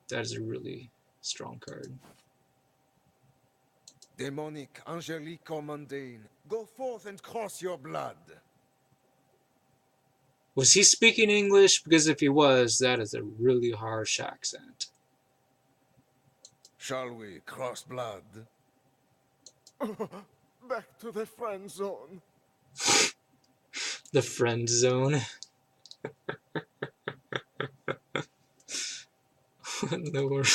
That is a really strong card. Demonic, angelic, or mundane, go forth and cross your blood. Was he speaking English? Because if he was, that is a really harsh accent. Shall we cross blood? Back to the friend zone. The friend zone. What in the world?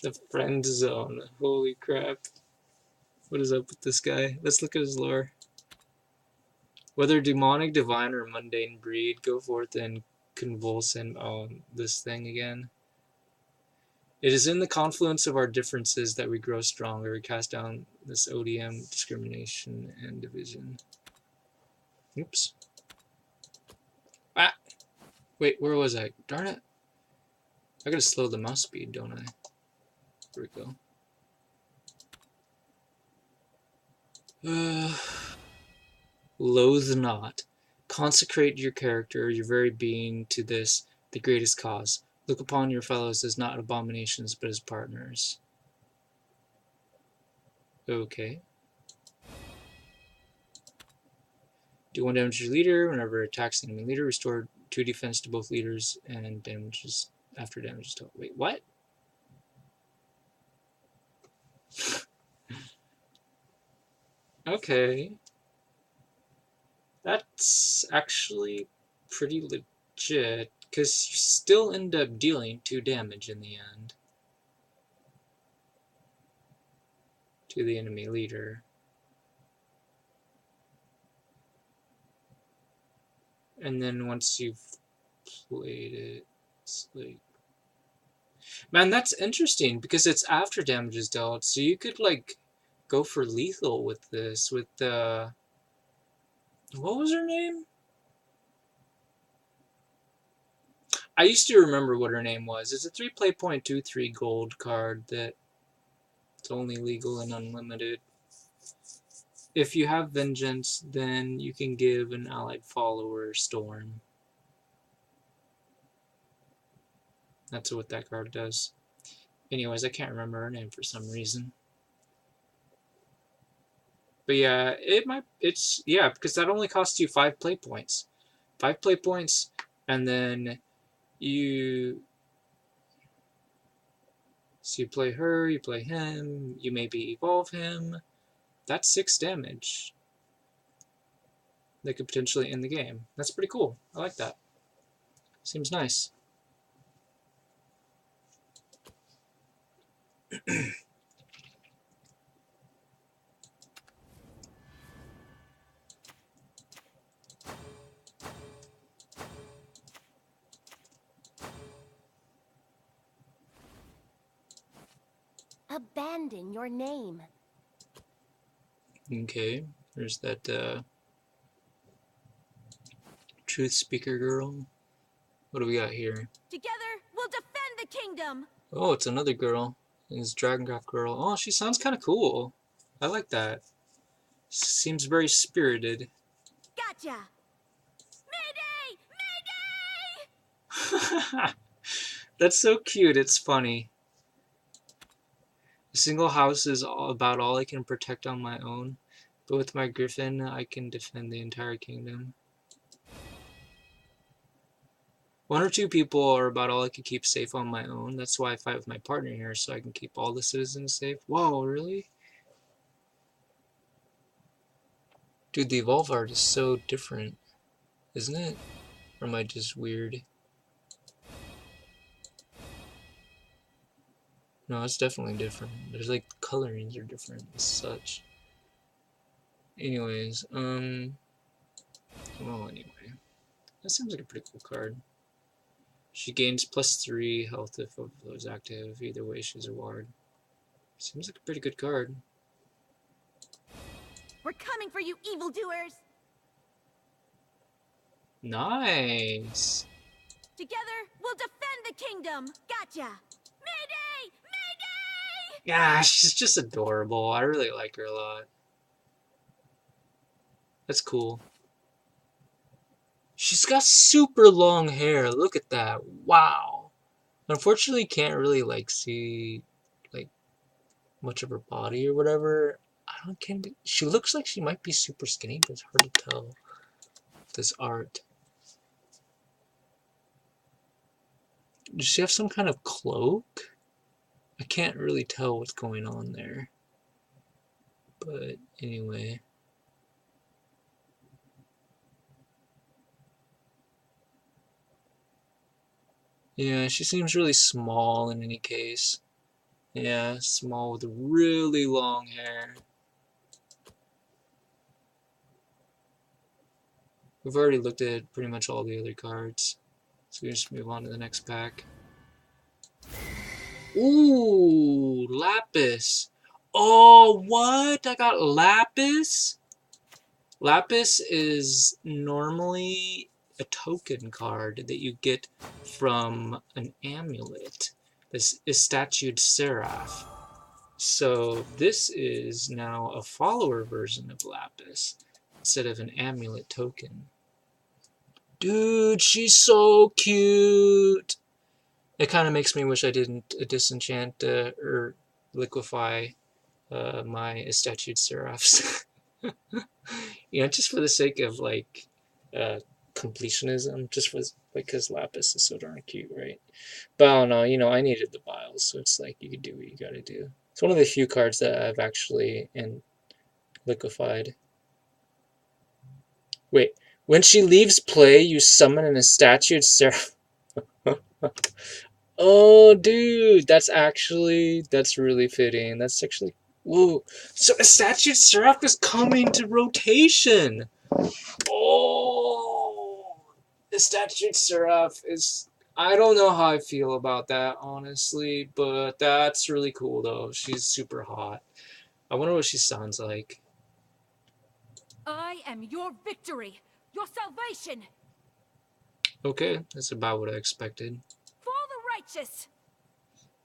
The friend zone. Holy crap. What is up with this guy? Let's look at his lore. Whether demonic, divine, or mundane breed, go forth and convulse him. Oh, this thing again. It is in the confluence of our differences that we grow stronger. Cast down this ODM, discrimination, and division. Oops. Ah! Wait, where was I? Darn it. I gotta slow the mouse speed, don't I? There we go. Loathe not. Consecrate your character, your very being, to this, the greatest cause. Look upon your fellows as not abominations, but as partners. Okay. Do 1 damage to your leader. Whenever attacks the enemy leader, restore 2 defense to both leaders and damages after damages to. Wait, what? Okay. That's actually pretty legit, because you still end up dealing 2 damage in the end to the enemy leader. And then once you've played it, it's like... Man, that's interesting, because it's after damage is dealt, so you could, like, go for lethal with this, with the... What was her name? I used to remember what her name was. It's a 3 play.23 gold card that it's only legal and unlimited. If you have Vengeance, then you can give an allied follower Storm. That's what that card does. Anyways, I can't remember her name for some reason. But yeah, yeah, because that only costs you 5 play points. 5 play points, and then you play her, you play him, you maybe evolve him. That's 6 damage. that could potentially end the game. That's pretty cool. I like that. Seems nice. Abandon your name. Okay, there's that truth speaker girl. What do we got here? Together, we'll defend the kingdom! Oh, it's another girl. It's Dragoncraft girl. Oh, she sounds kind of cool. I like that. Seems very spirited. Gotcha! Mayday! Mayday! That's so cute. It's funny. A single house is about all I can protect on my own, but with my griffin, I can defend the entire kingdom. One or two people are about all I can keep safe on my own. That's why I fight with my partner here, so I can keep all the citizens safe. Whoa, really? Dude, the evolve art is so different, isn't it? Or am I just weird? No, it's definitely different. There's like colorings are different as such. Anyways, well, anyway. That seems like a pretty cool card. She gains +3 health if overflow is active. Either way, she's a ward. Seems like a pretty good card. We're coming for you, evildoers! Nice! Together, we'll defend the kingdom! Gotcha! Mayday! Mayday! Yeah, she's just adorable. I really like her a lot. That's cool. She's got super long hair. Look at that. Wow. Unfortunately, can't really like see like much of her body or whatever. I don't can't. She looks like she might be super skinny, but it's hard to tell. This art. Does she have some kind of cloak? I can't really tell what's going on there. But anyway. Yeah, she seems really small in any case. Yeah, small with really long hair. We've already looked at pretty much all the other cards. So we just move on to the next pack. Ooh, Lapis. Oh, what? I got Lapis? Lapis is normally a token card that you get from an amulet. This is statued Seraph. So this is now a follower version of Lapis instead of an amulet token. Dude, she's so cute! It kind of makes me wish I didn't disenchant or liquefy my statued Seraphs. You know, just for the sake of like completionism, just for like because Lapis is so darn cute, right? But I don't know, you know, I needed the vials, so it's like you could do what you gotta do. It's one of the few cards that I've actually liquefied. Wait, when she leaves play, you summon an statued Seraph. Oh, dude, that's really fitting. That's actually, whoa. So a statued Seraph is coming to rotation. Oh, the statued Seraph is, I don't know how I feel about that, honestly, but that's really cool, though. She's super hot. I wonder what she sounds like. I am your victory! Your salvation! Okay, that's about what I expected. For the righteous!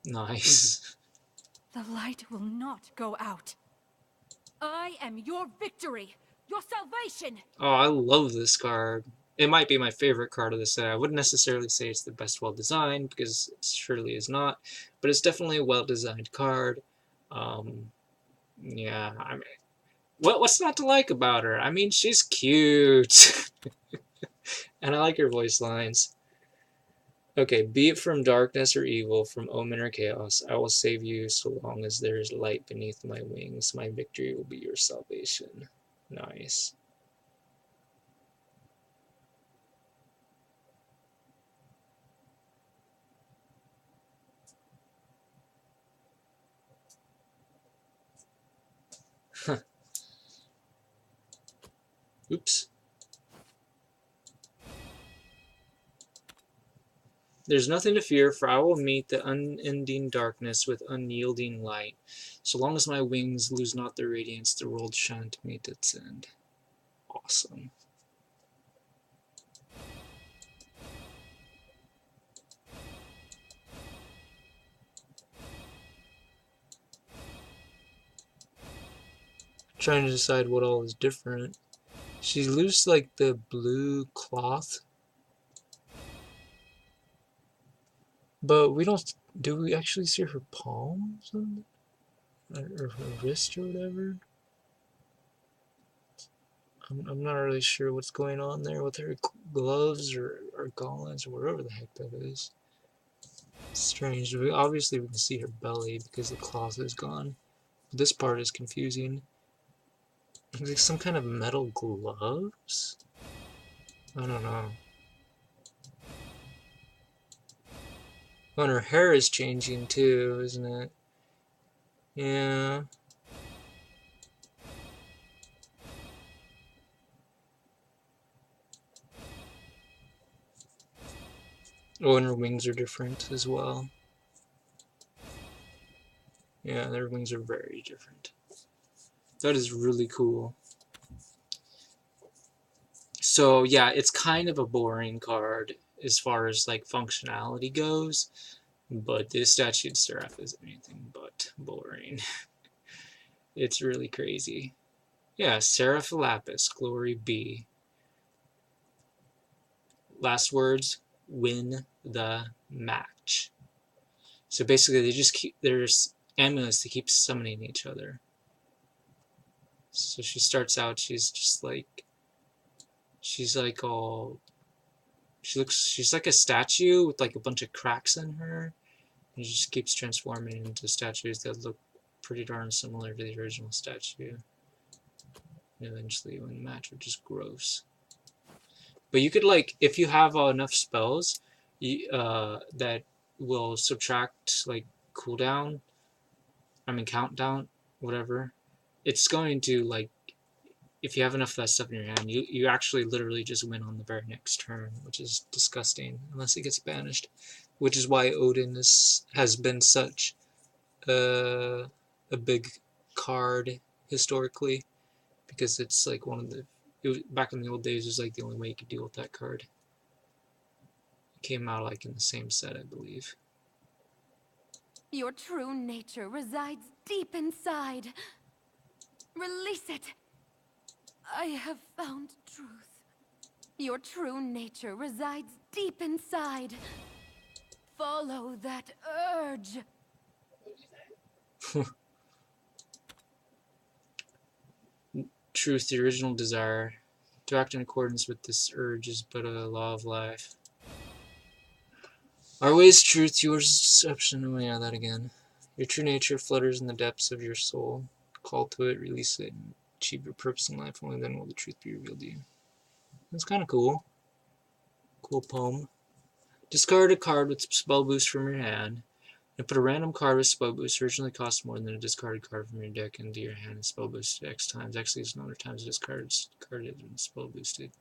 Nice. The light will not go out. I am your victory! Your salvation! Oh, I love this card. It might be my favorite card of the set. I wouldn't necessarily say it's the best well-designed, because it surely is not, but it's definitely a well-designed card. Yeah, I mean, what's not to like about her? I mean, she's cute. And I like her voice lines. Okay, be it from darkness or evil, from omen or chaos, I will save you so long as there is light beneath my wings. My victory will be your salvation. Nice. Oops. There's nothing to fear, for I will meet the unending darkness with unyielding light. So long as my wings lose not their radiance, the world shine to meet its end. Awesome. Trying to decide what all is different. She loses like the blue cloth, but we don't. Do we actually see her palms or her wrist or whatever? I'm not really sure what's going on there with her gloves or gauntlets or whatever the heck that is. Strange. Obviously we can see her belly because the cloth is gone. This part is confusing. Looks like some kind of metal gloves? I don't know. Oh, and her hair is changing too, isn't it? Yeah. Oh, and her wings are different as well. Yeah, their wings are very different. That is really cool. So yeah, it's kind of a boring card as far as like functionality goes, but this statue seraph is anything but boring. It's really crazy. Yeah, Seraph Lapis, glory be. Last words, win the match. So basically they just keep, there's amulets to keep summoning each other. So she starts out, she's like all, she's like a statue with like a bunch of cracks in her. And she just keeps transforming into statues that look pretty darn similar to the original statue. And eventually win the match, which is gross. But you could like, if you have enough spells, that will subtract like cooldown, countdown, whatever. It's going to like, if you have enough of that stuff in your hand, you actually literally just win on the very next turn, which is disgusting unless it gets banished. Which is why Odin has been such a big card historically, because it's like one of the, back in the old days, it was like the only way you could deal with that card. It came out like in the same set, I believe. Your true nature resides deep inside. Release it. I have found truth. Your true nature resides deep inside. Follow that urge. Truth, the original desire. To act in accordance with this urge is but a law of life. Our way is truth, yours is deception. Oh yeah, that again. Your true nature flutters in the depths of your soul. Call to it, release it, and achieve your purpose in life. Only then will the truth be revealed to you. That's kind of cool. Cool poem. Discard a card with spell boost from your hand, and put a random card with spell boost. Originally costs more than a discarded card from your deck into your hand and spell boosted X times. Actually, it's another times discarded and spell boosted.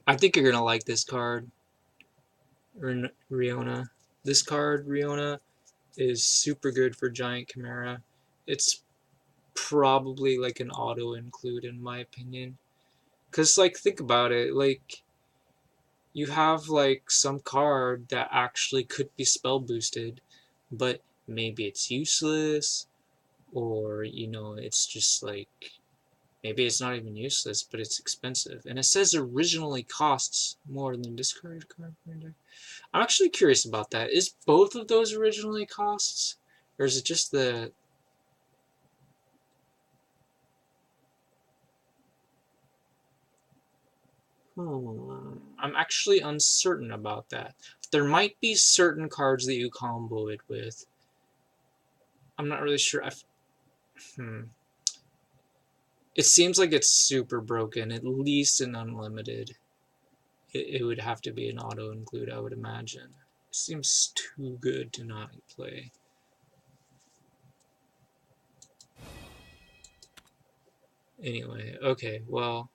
I think you're gonna like this card, Riona. This card, Riona, is super good for Giant Chimera. It's probably like an auto include in my opinion. Cause like think about it, like you have like some card that actually could be spell boosted, but maybe it's useless, or it's just like maybe it's not even useless, but it's expensive. And it says originally costs more than discarded card. I'm actually curious about that. Is both of those originally costs? Or is it just the... I'm actually uncertain about that. There might be certain cards that you combo it with. I'm not really sure. It seems like it's super broken, at least in Unlimited. it would have to be an auto include, I would imagine. It seems too good to not play. Anyway, okay, well,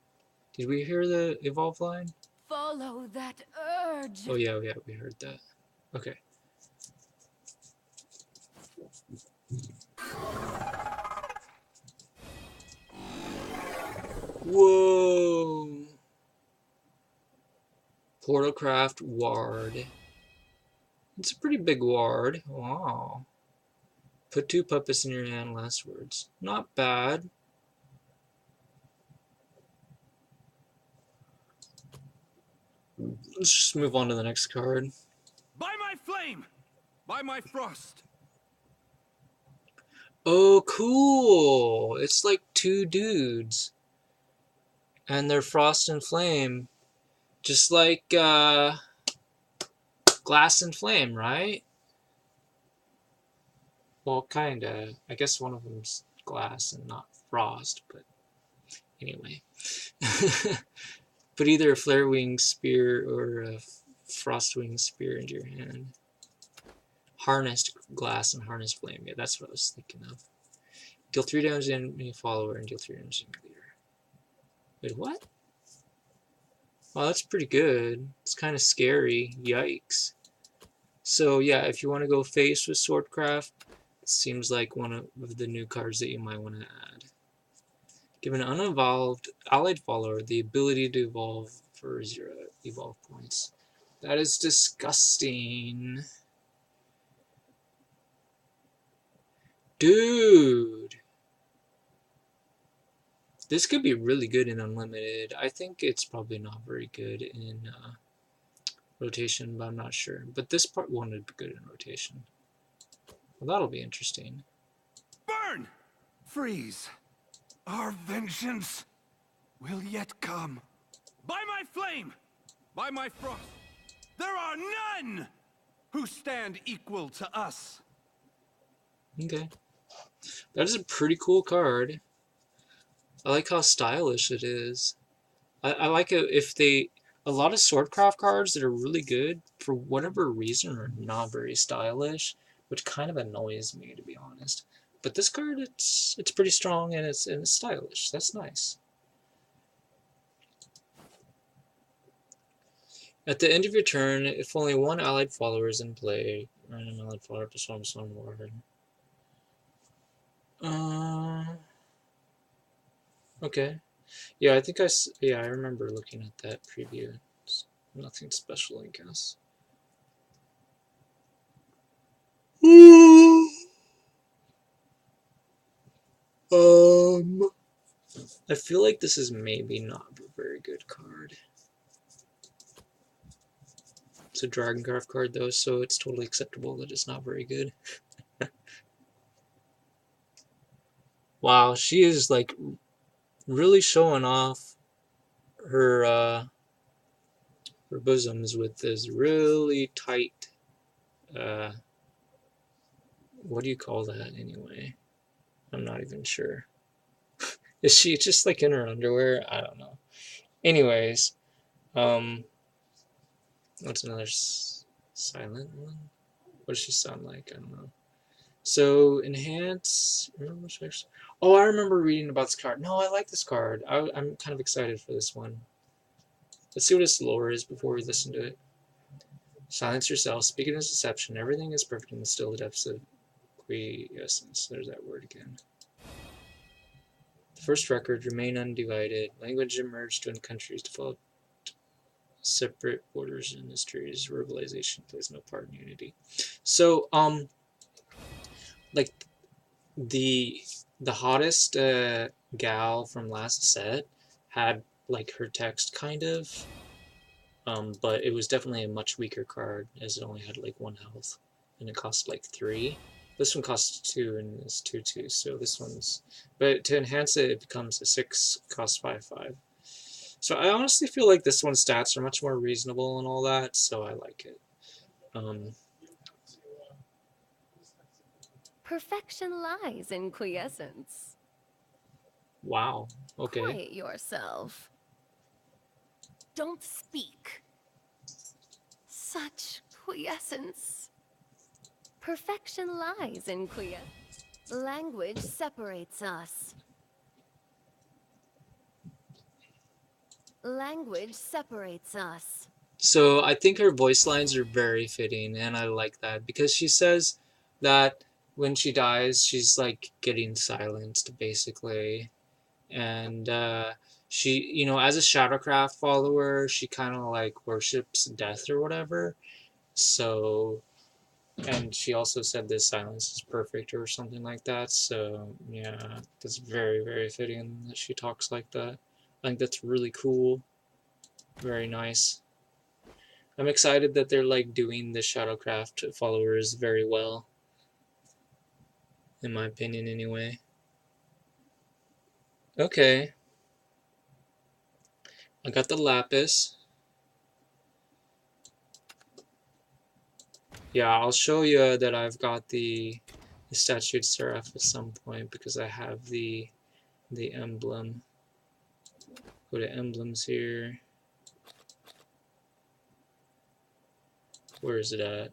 did we hear the evolve line? Follow that urge. Oh yeah, we heard that. Okay. Whoa! Portalcraft Ward. It's a pretty big ward. Wow. Put 2 puppets in your hand, last words. Not bad. Let's just move on to the next card. By my flame! By my frost! Oh, cool! It's like 2 dudes. And they're frost and flame. Just like, glass and flame, right? Well, kinda. I guess one of them's glass and not frost, but anyway. Put either a flare wing spear or a frost wing spear into your hand. Harnessed glass and harnessed flame. Yeah, that's what I was thinking of. Deal 3 damage to enemy follower and deal 3 damage to leader. Wait, what? Wow, that's pretty good. It's kind of scary. Yikes. So yeah, if you want to go face with Swordcraft, it seems like one of the new cards that you might want to add. Give an unevolved allied follower the ability to evolve for 0 evolve points. That is disgusting. Dude! This could be really good in Unlimited. I think it's probably not very good in rotation, but I'm not sure. But this part one would be good in rotation. Well, that'll be interesting. Burn! Freeze! Our vengeance will yet come. By my flame! By my frost! There are none who stand equal to us! Okay. That is a pretty cool card. I like how stylish it is. I like it if they... A lot of Swordcraft cards that are really good, for whatever reason, are not very stylish, which kind of annoys me, to be honest. But this card, it's pretty strong and it's stylish. That's nice. At the end of your turn, if only 1 allied follower is in play, random allied follower to Storm Ward. Okay. Yeah, I remember looking at that preview. It's nothing special, I guess. I feel like this is maybe not a very good card. It's a Dragoncraft card though, so it's totally acceptable that it's not very good. Wow, she is like really showing off her her bosoms with this really tight what do you call that anyway? I'm not even sure. Is she just like in her underwear? I don't know. Anyways, what's another silent one? What does she sound like? I don't know. So enhance. Oh, I remember reading about this card. No, I like this card. I'm kind of excited for this one. Let's see what its lore is before we listen to it. Silence yourself. Speak in its deception. Everything is perfect in the still depths of quiescence. There's that word again. The first record, remain undivided. Language emerged twin countries developed separate borders and histories. Rivalization plays no part in unity. So, like the hottest gal from last set had like her text kind of, but it was definitely a much weaker card as it only had like 1 health and it cost like 3. This one costs 2 and is 2/2, so this one's... But to enhance it, it becomes a 6, costs 5/5. So I honestly feel like this one's stats are much more reasonable and all that, so I like it. Perfection lies in quiescence. Wow. Okay. Quiet yourself. Don't speak. Such quiescence. Perfection lies in quiescence. Language separates us. Language separates us. So I think her voice lines are very fitting, and I like that because she says that when she dies, she's like getting silenced, basically. And she, you know, as a Shadowcraft follower, she kind of like worships death or whatever. So, and she also said this silence is perfect or something like that. So, yeah, that's very, very fitting that she talks like that. I think that's really cool. Very nice. I'm excited that they're like doing the Shadowcraft followers very well, in my opinion, anyway. Okay, I got the lapis. Yeah, I'll show you that I've got the statued seraph at some point because I have the emblem. Go to emblems here. Where is it at?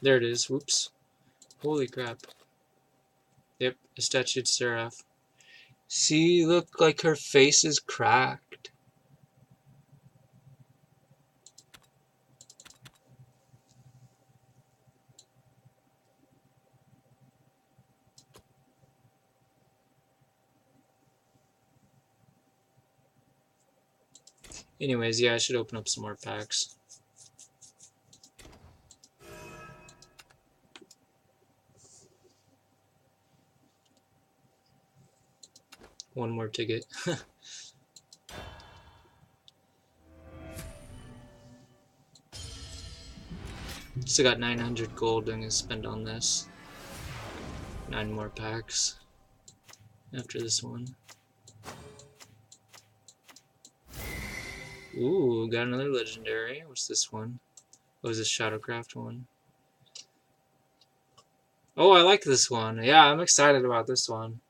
There it is. Whoops. Holy crap. Yep, a statued seraph. See, look, like her face is cracked. Anyways, yeah, I should open up some more packs. One more ticket. Still got 900 gold I'm gonna spend on this. 9 more packs after this one. Ooh, got another legendary. What's this one? What was this Shadowcraft one? Oh, I like this one. Yeah, I'm excited about this one.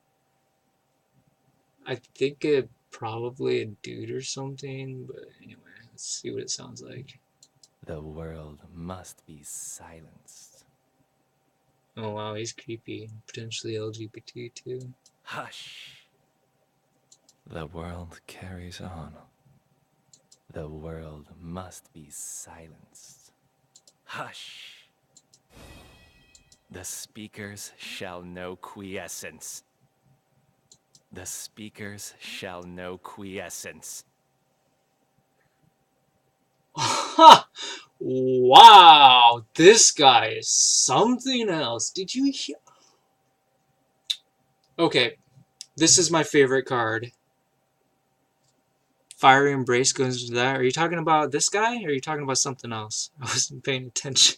I think it probably a dude or something, but anyway, let's see what it sounds like. The world must be silenced. Oh wow, he's creepy. Potentially LGBT too. Hush! The world carries on. The world must be silenced. Hush! The speakers shall know quiescence. The speakers shall know quiescence. Wow, this guy is something else. Did you hear? Okay, this is my favorite card. Fiery Embrace goes into that. Are you talking about this guy, or are you talking about something else? I wasn't paying attention.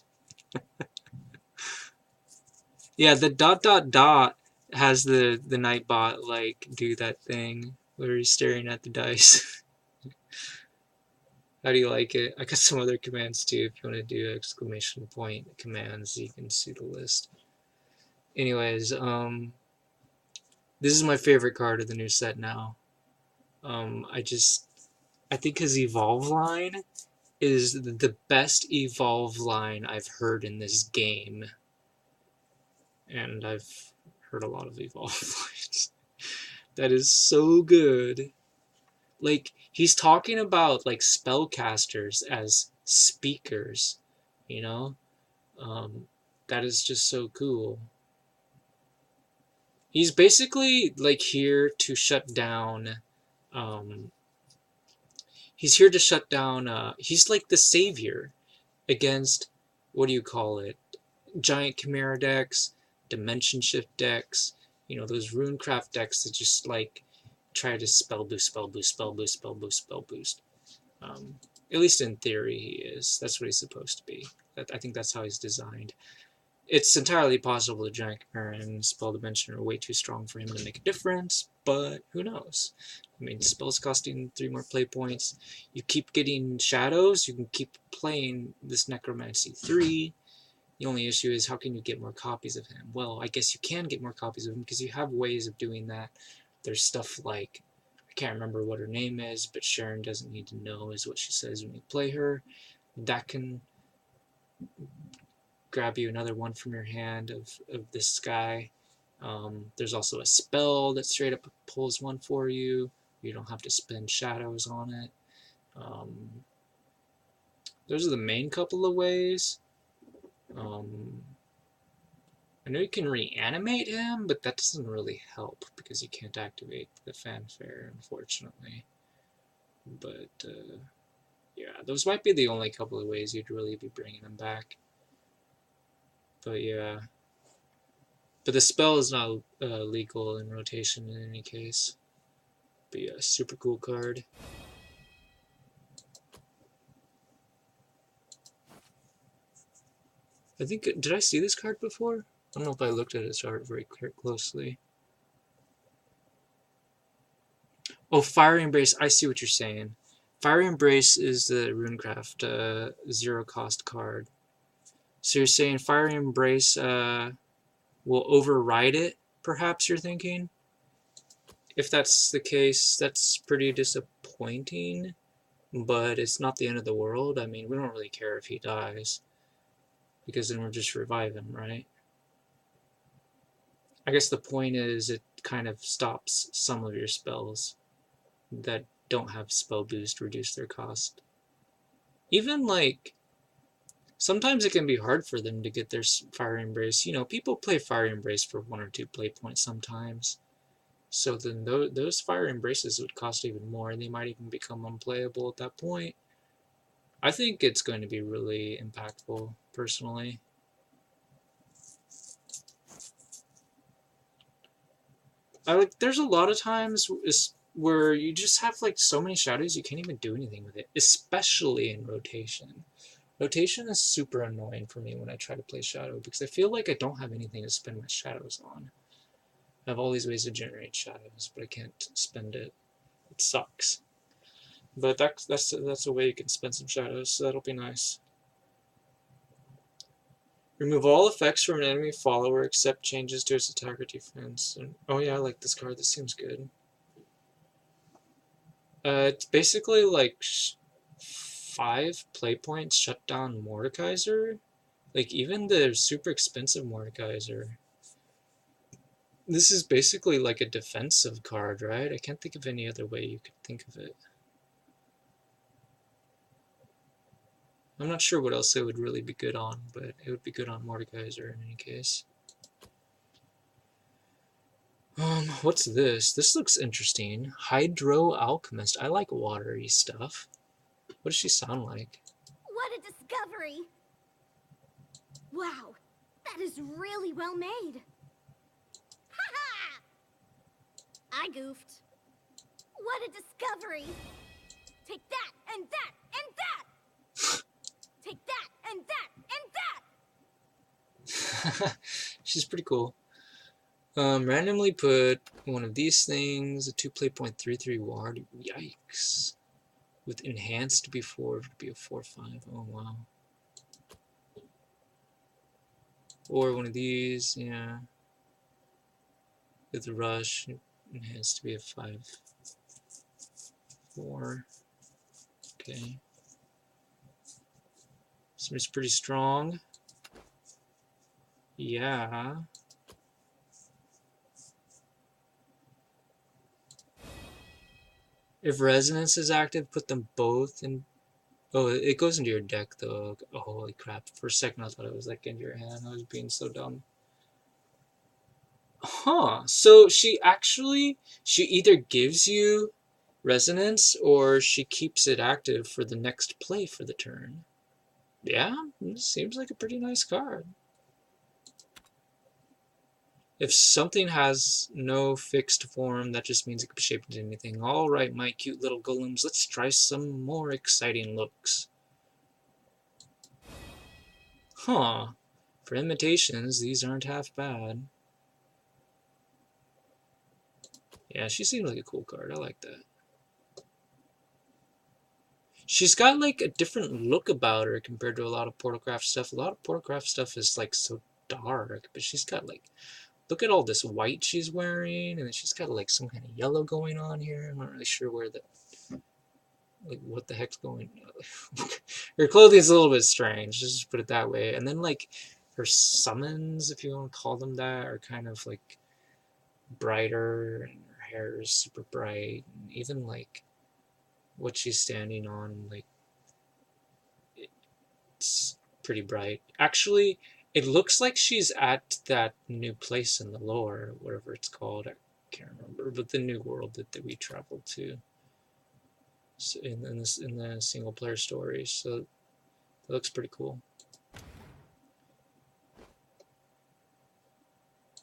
Yeah, the ... has the Nightbot like do that thing where he's staring at the dice. How do you like it? I got some other commands too. If you want to do exclamation point commands, you can see the list. Anyways, this is my favorite card of the new set now. I think his evolve line is the best evolve line I've heard in this game. And I've heard a lot of evolve lines. That is so good. Like, he's talking about like spellcasters as speakers, you know? That is just so cool. He's basically like here to shut down he's here to shut down he's like the savior against, what do you call it, giant chimera decks, dimension shift decks, you know, those runecraft decks that just like try to spell boost, spell boost, spell boost, spell boost, spell boost. At least in theory he is. That's what he's supposed to be. I think that's how he's designed. It's entirely possible that Jankner and Spell Dimension are way too strong for him to make a difference, but who knows? I mean, spells costing 3 more play points. You keep getting shadows, you can keep playing this Necromancy 3. The only issue is how can you get more copies of him? Well, I guess you can get more copies of him because you have ways of doing that. There's stuff like, I can't remember what her name is, but Sharon doesn't need to know is what she says when you play her. That can grab you another one from your hand of this guy. There's also a spell that straight up pulls one for you. You don't have to spend shadows on it. Those are the main couple of ways. I know you can reanimate him, but that doesn't really help because you can't activate the fanfare, unfortunately. But yeah, those might be the only couple of ways you'd really be bringing him back. But yeah. But the spell is not legal in rotation in any case. But yeah, super cool card. I think, did I see this card before? I don't know if I looked at its art very closely. Oh, Fire Embrace, I see what you're saying. Fire Embrace is the Runecraft 0 cost card. So you're saying Fire Embrace will override it, perhaps you're thinking? If that's the case, that's pretty disappointing, but it's not the end of the world. I mean, we don't really care if he dies, because then we'll just revive him, right? I guess the point is it kind of stops some of your spells that don't have spell boost reduce their cost. Even like, sometimes it can be hard for them to get their Fire Embrace. You know, people play Fire Embrace for 1 or 2 play points sometimes. So then those Fire Embraces would cost even more, and they might even become unplayable at that point. I think it's going to be really impactful, personally. There's a lot of times where you just have like so many shadows you can't even do anything with it, especially in rotation. Rotation is super annoying for me when I try to play shadow because I feel like I don't have anything to spend my shadows on. I have all these ways to generate shadows, but I can't spend it. It sucks. But that's a way you can spend some shadows, so that'll be nice. Remove all effects from an enemy follower except changes to its attack or defense. And, oh yeah, I like this card. This seems good. It's basically like 5 play points shut down Mordekaiser. Like even the super expensive Mordekaiser. This is basically like a defensive card, right? I can't think of any other way you could think of it. I'm not sure what else it would really be good on, but it would be good on Mordekaiser in any case. What's this? This looks interesting. Hydro Alchemist. I like watery stuff. What does she sound like? What a discovery! Wow, that is really well made. Ha-ha! I goofed. What a discovery! Take that, and that, and that! Take that, and that, and that! She's pretty cool. Randomly put one of these things, a 2 play point 3/3 ward. Yikes. With enhanced before to be a 4/5. Oh wow. Or one of these, yeah. With the rush, enhanced to be a 5/4. Okay. Seems pretty strong. Yeah. If Resonance is active, put them both in. Oh, it goes into your deck though. Oh, holy crap. For a second I thought it was like into your hand. I was being so dumb. Huh. So she either gives you Resonance or she keeps it active for the next play for the turn. Yeah, it seems like a pretty nice card. If something has no fixed form, that just means it could be shaped into anything. Alright, my cute little golems, let's try some more exciting looks. Huh. For imitations, these aren't half bad. Yeah, she seems like a cool card. I like that. She's got like a different look about her compared to a lot of Portalcraft stuff. A lot of Portalcraft stuff is like so dark, but she's got like, look at all this white she's wearing, and then she's got like some kind of yellow going on here. I'm not really sure where the, like what the heck's going on. Her clothing is a little bit strange, let's just put it that way. And then like her summons, if you want to call them that, are kind of like brighter, and her hair is super bright, and even like what she's standing on, like it's pretty bright. Actually, it looks like she's at that new place in the lore, whatever it's called. I can't remember, but the new world that we traveled to in the single player story. So it looks pretty cool.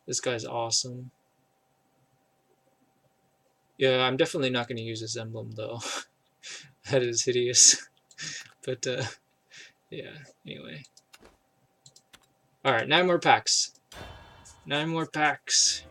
This guy's awesome. Yeah, I'm definitely not going to use this emblem though. That is hideous. But yeah, anyway. Alright, 9 more packs. 9 more packs.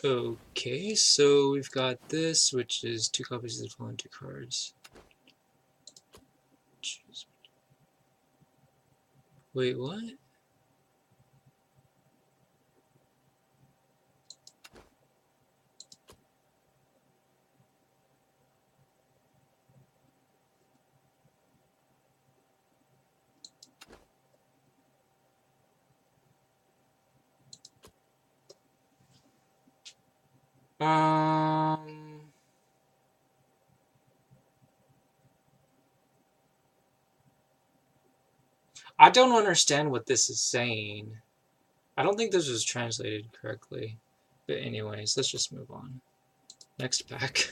Okay, so we've got this, which is 2 copies of the following 2 cards. Jeez. Wait, what? I don't understand what this is saying. I don't think this was translated correctly. But anyways, let's just move on. Next pack.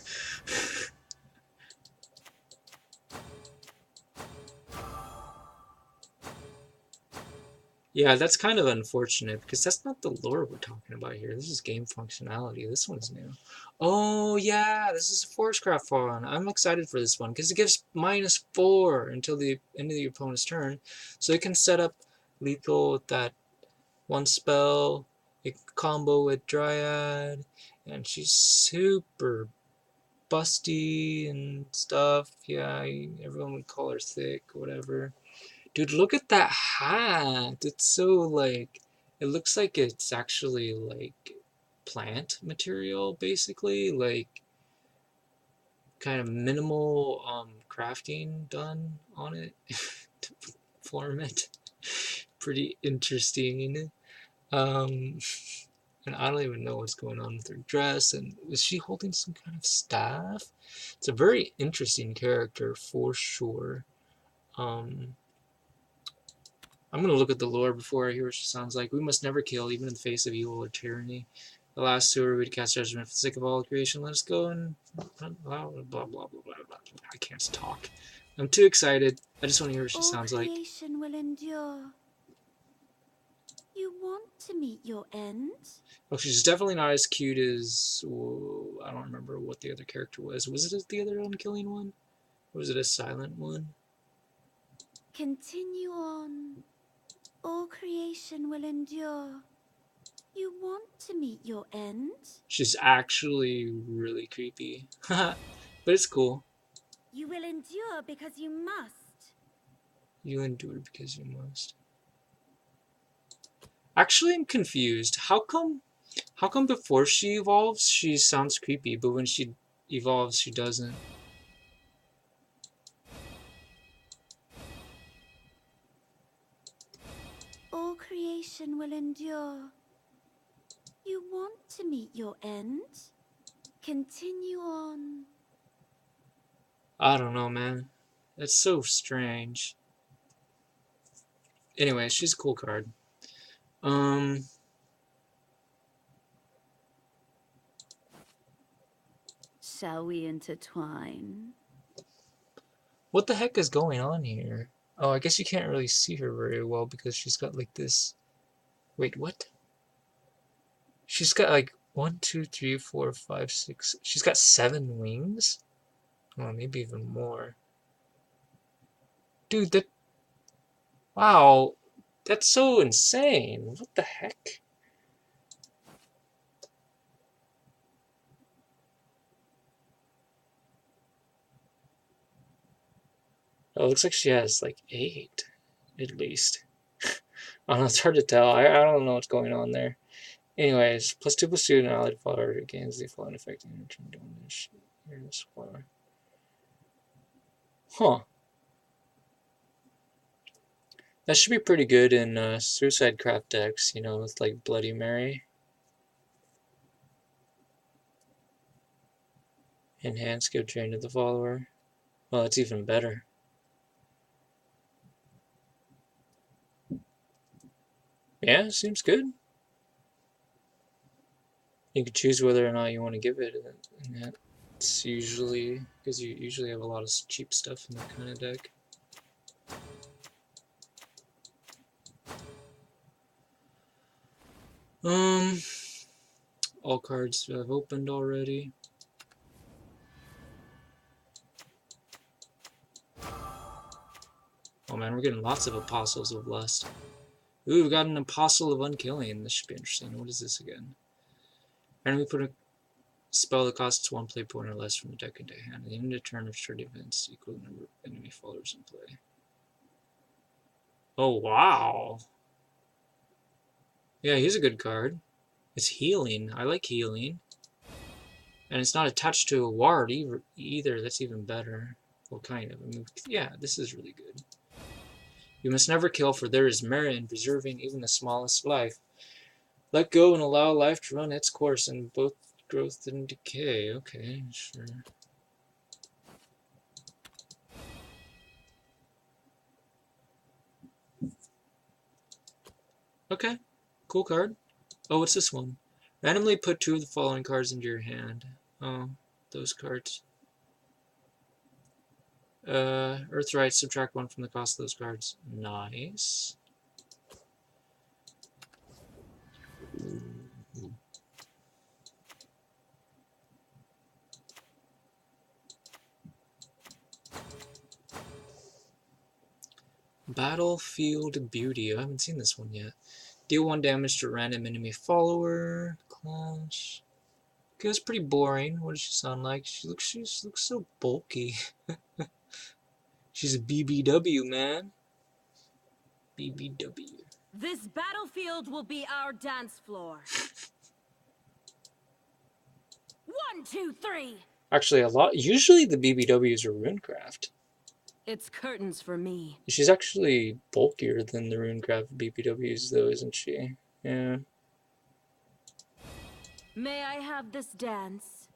Yeah, that's kind of unfortunate because that's not the lore we're talking about here. This is game functionality. This one's new. Oh yeah, this is a Forestcraft one. I'm excited for this one because it gives -4 until the end of the opponent's turn. So it can set up lethal with that one spell, it can combo with Dryad, and she's super busty and stuff. Yeah, everyone would call her thick, whatever. Dude, look at that hat. It's so like, it looks like it's actually like plant material, basically. Like, kind of minimal crafting done on it to form it. Pretty interesting. Um, and I don't even know what's going on with her dress. And is she holding some kind of staff? It's a very interesting character for sure. I'm gonna look at the lore before I hear what she sounds like. We must never kill, even in the face of evil or tyranny. The last sewer would cast judgment for the sake of all creation. Let us go and blah blah blah blah blah blah. I can't talk. I'm too excited. I just want to hear what she sounds like. All creation will endure. You want to meet your end? Oh, she's definitely not as cute as, whoa, I don't remember what the other character was. Was it the other unkilling one? Or was it a silent one? Continue on. All creation will endure. You want to meet your end? She's actually really creepy. But it's cool. You will endure because you must. You endure because you must. Actually, I'm confused. How come before she evolves, she sounds creepy, but when she evolves, she doesn't? All creation will endure. You want to meet your end? Continue on. I don't know, man. That's so strange. Anyway, she's a cool card. Shall we intertwine? What the heck is going on here? Oh, I guess you can't really see her very well because she's got like this Wait, what? She's got like 1, 2, 3, 4, 5, 6. She's got 7 wings? Oh, maybe even more. Dude, that. Wow. That's so insane. What the heck? Oh, it looks like she has like 8, at least. I don't know, it's hard to tell. I don't know what's going on there. Anyways, +2/+2 and allied flower gains the following effect in return damage. Here's flower. Huh. That should be pretty good in Suicide Craft decks, you know, with like Bloody Mary. Enhance, give drain to the follower. Well, it's even better. Yeah, seems good. You can choose whether or not you want to give it, and that's usually because you usually have a lot of cheap stuff in that kind of deck. All cards have opened already. Oh man, we're getting lots of Apostles of Lust. Ooh, we've got an Apostle of Unkilling. This should be interesting. What is this again? Randomly put a spell that costs 1 play point or less from the deck into hand. At the end of the turn of short events, equal number of enemy followers in play. Oh, wow. Yeah, he's a good card. It's healing. I like healing. And it's not attached to a ward either. That's even better. Well, kind of. I mean, yeah, this is really good. You must never kill, for there is merit in preserving even the smallest life. Let go and allow life to run its course in both growth and decay. Okay, sure. Okay, cool card. Oh, what's this one? Randomly put 2 of the following cards into your hand. Oh, those cards. Earthright, subtract 1 from the cost of those cards. Nice. Battlefield Beauty. I haven't seen this one yet. Deal 1 damage to a random enemy follower. Clash. Okay, that's pretty boring. What does she sound like? She looks so bulky. She's a BBW, man. BBW. This battlefield will be our dance floor. 1, 2, 3. Actually, usually the BBWs are Runecraft. It's curtains for me. She's actually bulkier than the Runecraft BBWs, though, isn't she? Yeah. May I have this dance?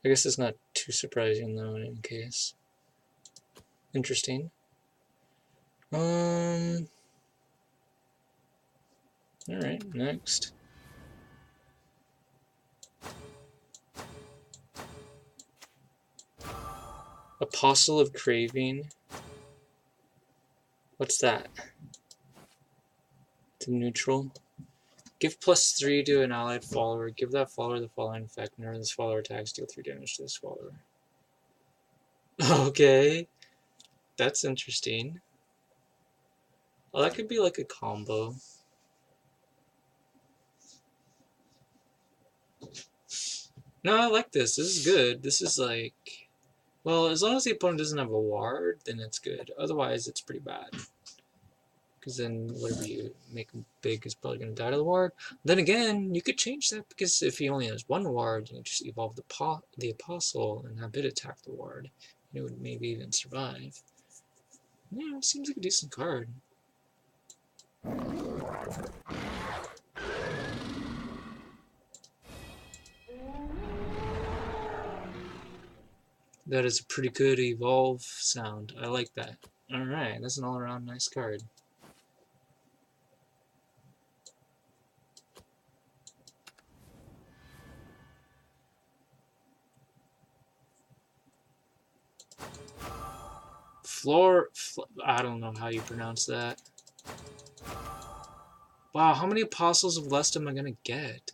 I guess it's not too surprising, though, in any case. Interesting. Alright, next. Apostle of Craving. What's that? To neutral. Give +3 to an allied follower. Give that follower the following effect. Whenever this follower attacks, deal 3 damage to this follower. Okay. That's interesting. Well, that could be like a combo. No, I like this. This is good. This is like... Well, as long as the opponent doesn't have a ward, then it's good. Otherwise, it's pretty bad. Because then whatever you make him big is probably going to die to the ward. Then again, you could change that, because if he only has 1 ward, you can just evolve the Apostle and have it attack the ward. And it would maybe even survive. Yeah, it seems like a decent card. That is a pretty good evolve sound. I like that. Alright, that's an all-around nice card. I don't know how you pronounce that. Wow, how many Apostles of Lust am I gonna get?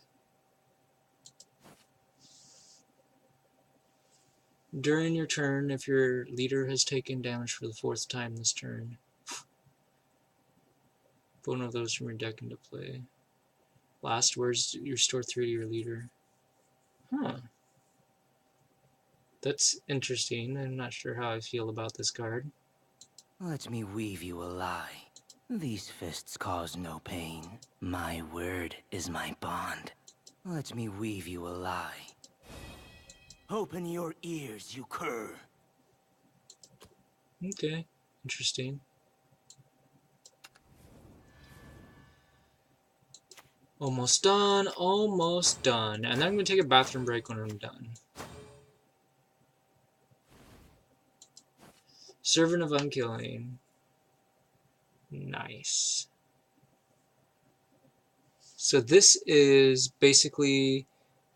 During your turn, if your leader has taken damage for the 4th time this turn, put one of those from your deck into play. Last words, you restore 3 to your leader. Huh. That's interesting. I'm not sure how I feel about this card. Let me weave you a lie. These fists cause no pain. My word is my bond. Let me weave you a lie. Open your ears, you cur. Okay, interesting. Almost done, almost done. And then I'm going to take a bathroom break when I'm done. Servant of Unkilling. Nice. So this is basically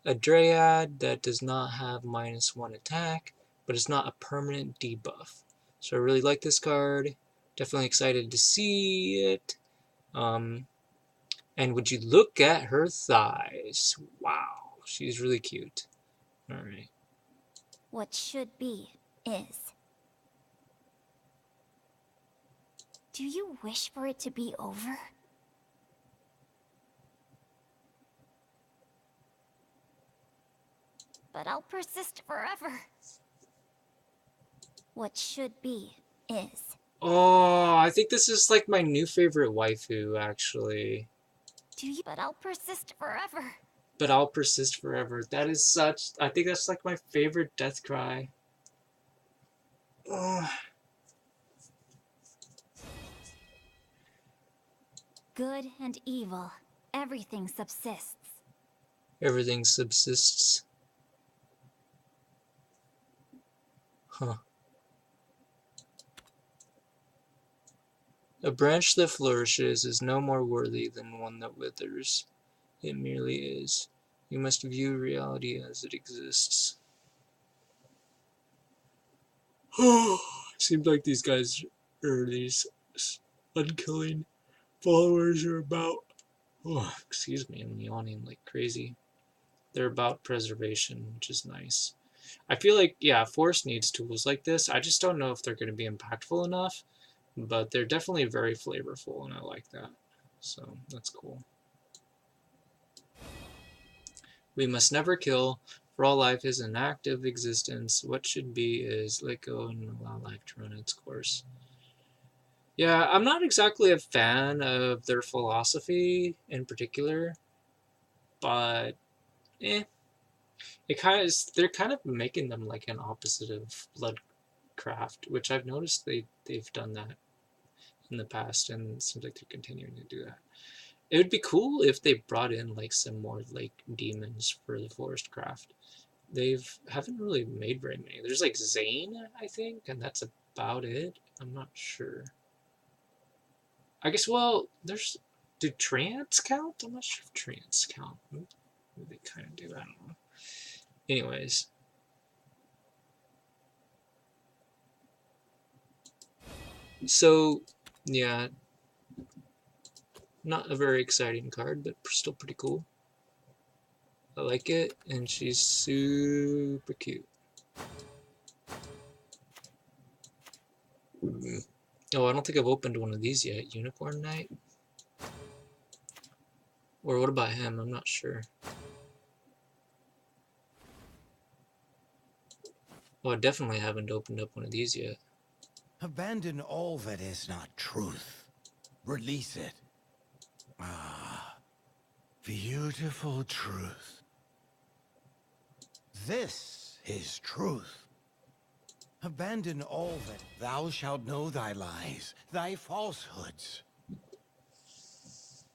a Dryad that does not have -1 attack, but it's not a permanent debuff. So I really like this card. Definitely excited to see it. And would you look at her thighs? Wow, she's really cute. Alright. What should be, is. Do you wish for it to be over? But I'll persist forever. What should be, is. Oh, I think this is like my new favorite waifu, actually. Do you? But I'll persist forever. But I'll persist forever. That is such... I think that's like my favorite death cry. Oh. Good and evil, everything subsists. Everything subsists. Huh. A branch that flourishes is no more worthy than one that withers. It merely is. You must view reality as it exists. Seems like these guys, or these unkilling followers, are about... Oh, excuse me, I'm yawning like crazy. They're about preservation, which is nice. I feel like, yeah, Force needs tools like this. I just don't know if they're going to be impactful enough, but they're definitely very flavorful, and I like that. So, that's cool. We must never kill, for all life is an active existence. What should be is let go and allow life to run its course. Yeah, I'm not exactly a fan of their philosophy in particular, but eh. It kind of is, they're kind of making them like an opposite of Bloodcraft, which I've noticed they've done that in the past, and it seems like they're continuing to do that. It would be cool if they brought in like some more like demons for the Forest Craft. Haven't really made very many. There's like Zane, I think, and that's about it. I'm not sure. I guess, well, there's... Do Trance count? I'm not sure if Trance count. Maybe they kind of do, I don't know. Anyways. So, yeah. Not a very exciting card, but still pretty cool. I like it, and she's super cute. Oh, I don't think I've opened one of these yet. Unicorn Knight? Or what about him? I'm not sure. Oh, I definitely haven't opened up one of these yet. Abandon all that is not truth. Release it. Ah, beautiful truth. This is truth. Abandon all that thou shalt know thy lies, thy falsehoods.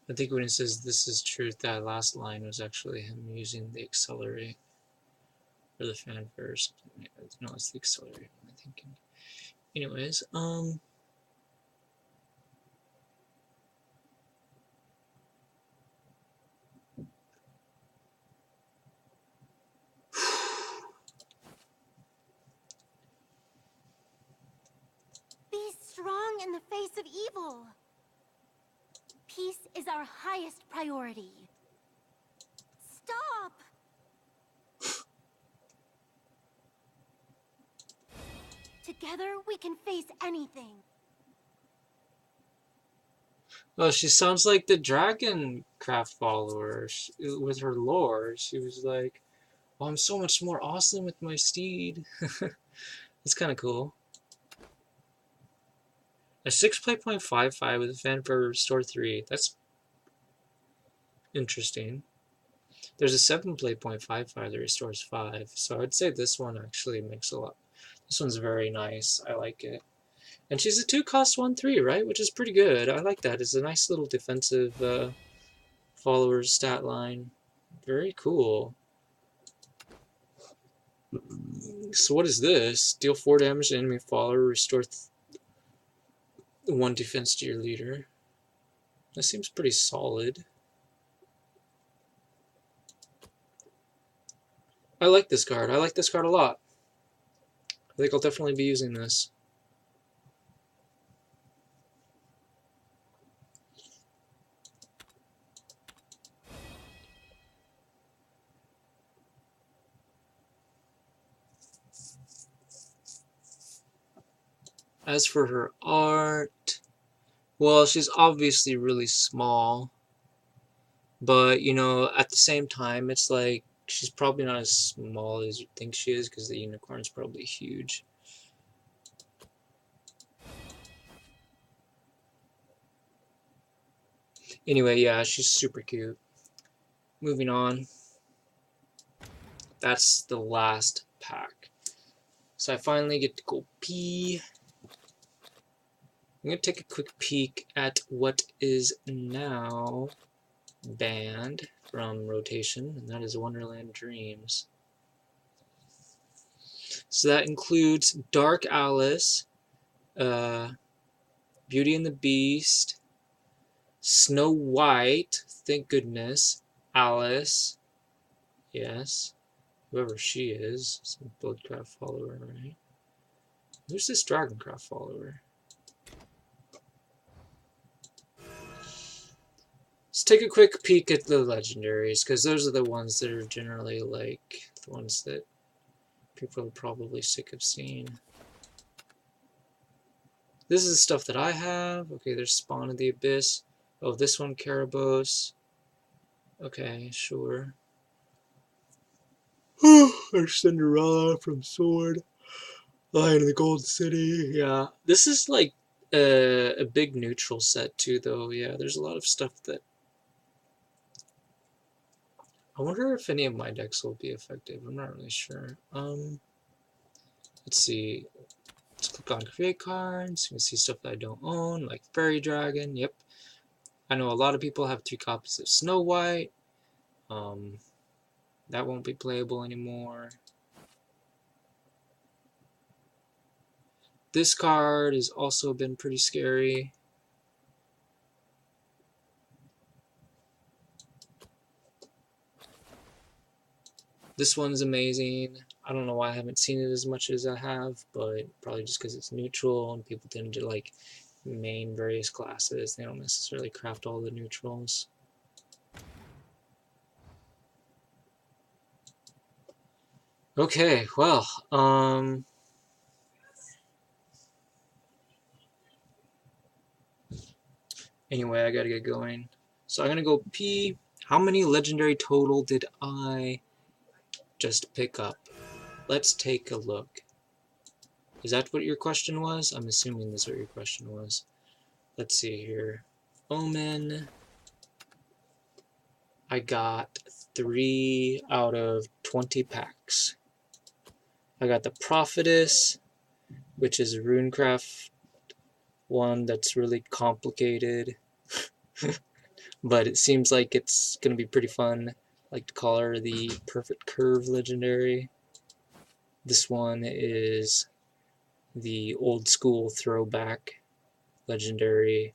I think when it says this is truth, that last line was actually him using the accelerate. Or the fan first. No, it's the accelerate, I'm thinking. Anyways, Be strong in the face of evil. Peace is our highest priority. Stop! Together, we can face anything. Oh, she sounds like the Dragon Craft follower with her lore. She was like, "Oh, I'm so much more awesome with my steed." It's kind of cool. A 6 play.55 with a fan for Restore 3. That's interesting. There's a 7 play.55 that restores 5. So I'd say this one actually makes a lot. This one's very nice. I like it. And she's a 2-cost 1/3, right? Which is pretty good. I like that. It's a nice little defensive followers stat line. Very cool. So what is this? Deal 4 damage to enemy follower. Restore 1 defense to your leader. That seems pretty solid. I like this card. I like this card a lot. I think I'll definitely be using this. As for her art, well, she's obviously really small. But, you know, at the same time, it's like she's probably not as small as you think she is because the unicorn's probably huge. Anyway, yeah, she's super cute. Moving on. That's the last pack. So I finally get to go pee. I'm going to take a quick peek at what is now banned from rotation, and that is Wonderland Dreams. So that includes Dark Alice, Beauty and the Beast, Snow White, thank goodness, Alice, yes, whoever she is, some Bloodcraft follower, right? Who's this Dragoncraft follower? Let's take a quick peek at the legendaries, because those are the ones that are generally like the ones that people are probably sick of seeing. This is the stuff that I have. Okay, there's Spawn of the Abyss. Oh, this one, Karabos. Okay, sure. There's Cinderella from Sword. Lion of the Gold City. Yeah, this is like a big neutral set too, though. Yeah, there's a lot of stuff that I wonder if any of my decks will be effective. I'm not really sure. Let's see. Let's click on create cards. You can see stuff that I don't own, like Fairy Dragon. Yep. I know a lot of people have 2 copies of Snow White. That won't be playable anymore. This card has also been pretty scary. This one's amazing. I don't know why I haven't seen it as much as I have, but probably just because it's neutral and people tend to like main various classes. They don't necessarily craft all the neutrals. Okay, well, anyway, I gotta get going. So I'm gonna go pee. How many legendary total did I just pick up? Let's take a look. Is that what your question was? I'm assuming that's what your question was. Let's see here. Omen. I got 3 out of 20 packs. I got the Prophetess, which is a runecraft one that's really complicated. But it seems like it's going to be pretty fun. I like to call her the Perfect Curve Legendary. This one is the old school throwback Legendary,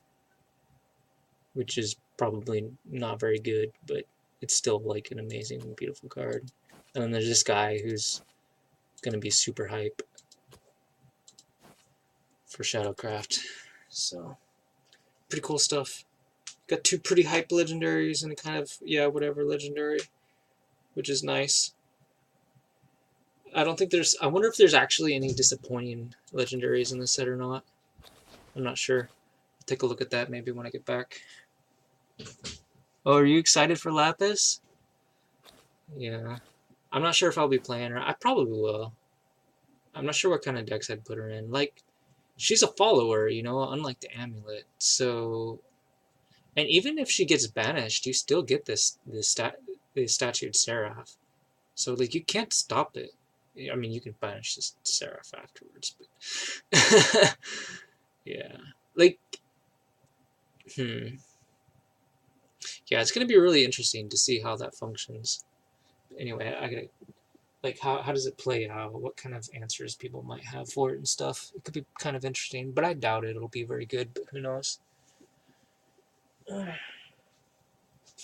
which is probably not very good, but it's still like an amazing, beautiful card. And then there's this guy who's going to be super hype for Shadowcraft. So, pretty cool stuff. Got two pretty hype legendaries and a kind of, yeah, whatever legendary, which is nice. I don't think there's... I wonder if there's actually any disappointing legendaries in this set or not. I'm not sure. I'll take a look at that maybe when I get back. Oh, are you excited for Lapis? Yeah. I'm not sure if I'll be playing her. I probably will. I'm not sure what kind of decks I'd put her in. Like, she's a follower, you know, unlike the Amulet. So... And even if she gets banished, you still get the statued Seraph. So, like, you can't stop it. I mean, you can banish this Seraph afterwards, but... yeah. Like... Yeah, it's going to be really interesting to see how that functions. Anyway, I gotta... Like, how does it play out? What kind of answers people might have for it and stuff. It could be kind of interesting, but I doubt it'll be very good, but who knows.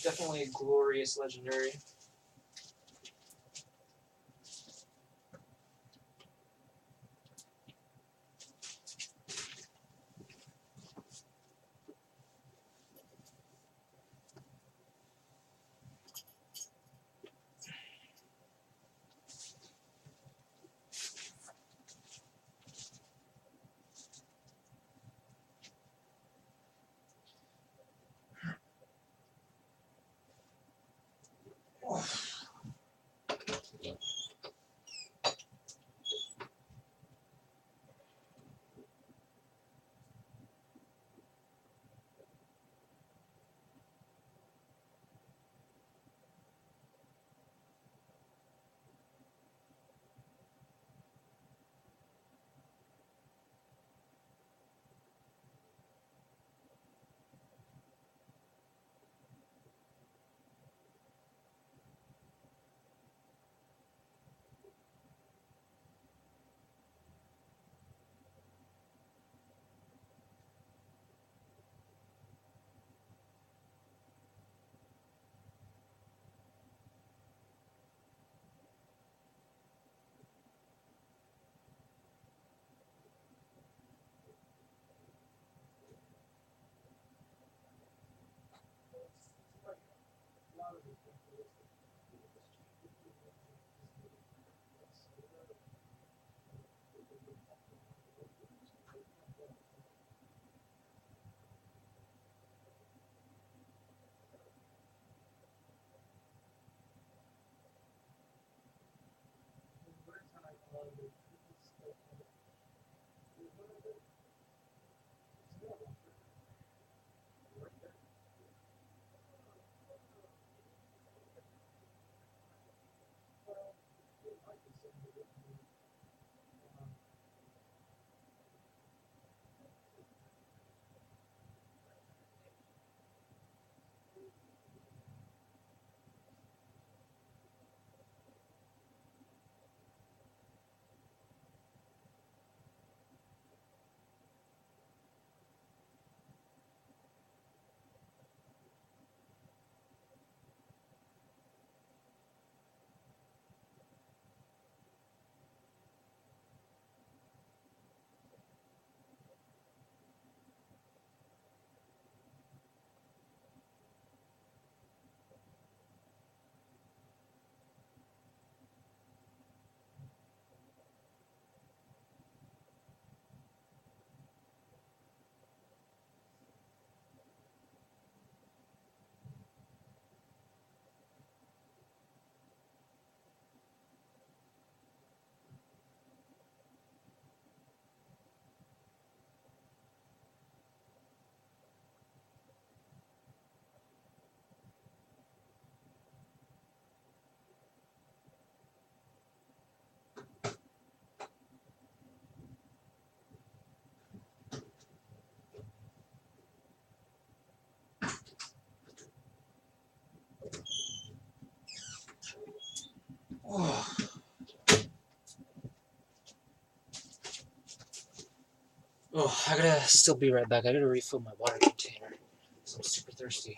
Definitely a glorious legendary. Oh. Oh, I gotta still be right back. I gotta refill my water container. I'm super thirsty.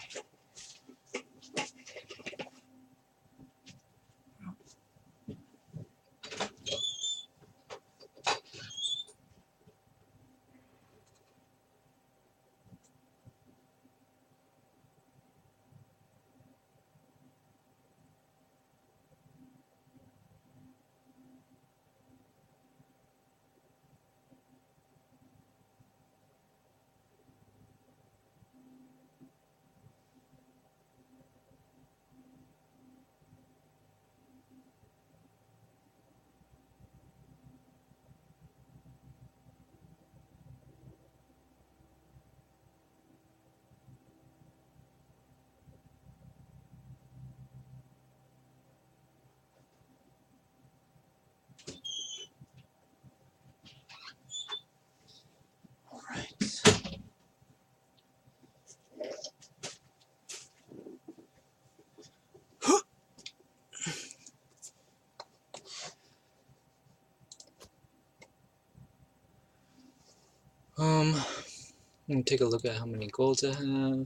And take a look at how many golds I have in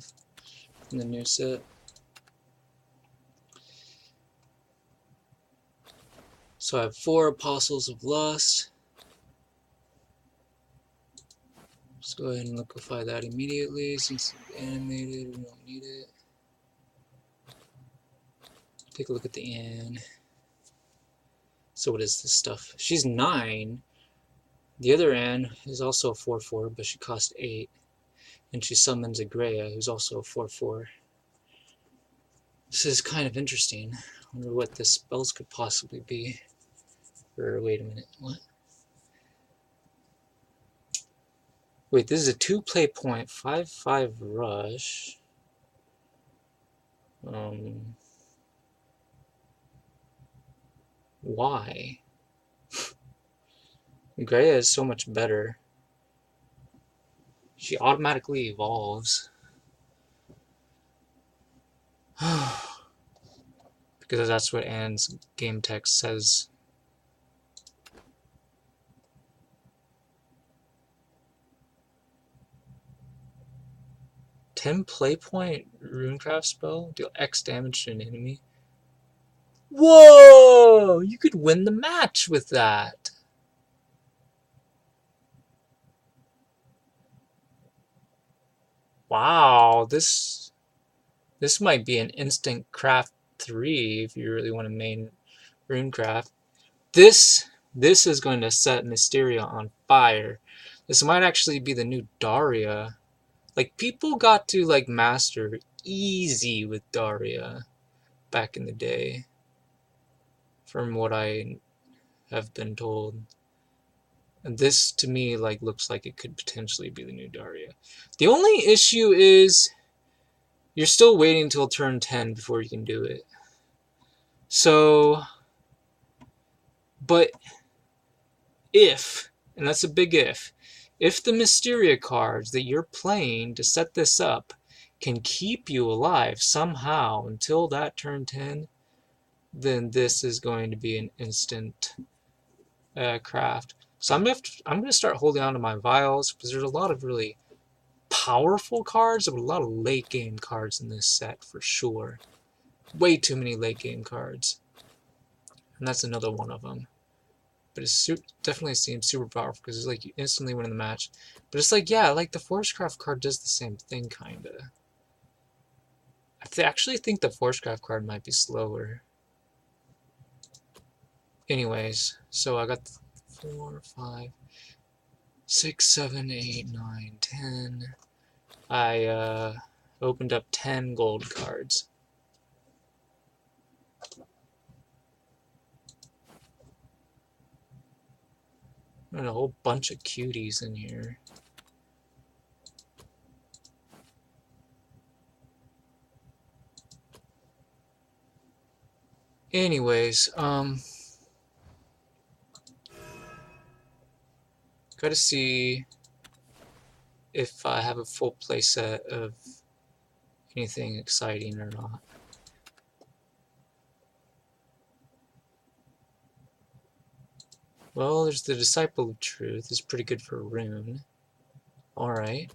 the new set. So I have 4 Apostles of Lust. Let's go ahead and liquefy that immediately since it's animated, we don't need it. Take a look at the Anne. So what is this stuff? She's 9. The other Anne is also a 4/4, but she costs 8. And she summons a Greya, who's also a 4/4. This is kind of interesting. I wonder what the spells could possibly be. Or wait a minute, what? Wait, this is a 2 play point, 5/5 rush. Why? Greya is so much better. She automatically evolves. Because that's what Anne's game text says. Play point runecraft spell? Deal X damage to an enemy. Whoa! You could win the match with that. Wow, this might be an instant craft 3 if you really want to main runecraft. This is going to set Mysteria on fire. This might actually be the new Daria. Like, people got to, like, master easy with Daria back in the day, from what I have been told. And this, to me, like, looks like it could potentially be the new Daria. The only issue is you're still waiting until turn 10 before you can do it. So, but if, and that's a big if the Mysteria cards that you're playing to set this up can keep you alive somehow until that turn 10, then this is going to be an instant craft. So I'm gonna start holding on to my vials because there's a lot of really powerful cards, but a lot of late game cards in this set for sure. Way too many late game cards, and that's another one of them. But it definitely seems super powerful because it's like you instantly win the match. But it's like, yeah, like the Forcecraft card does the same thing, kinda. I actually think the Forcecraft card might be slower. Anyways, so I got 4, 5, 6, 7, 8, 9, 10. I opened up 10 gold cards. And a whole bunch of cuties in here. Anyways, gotta see if I have a full playset of anything exciting or not. Well, there's the Disciple of Truth. It's pretty good for Rune. Alright.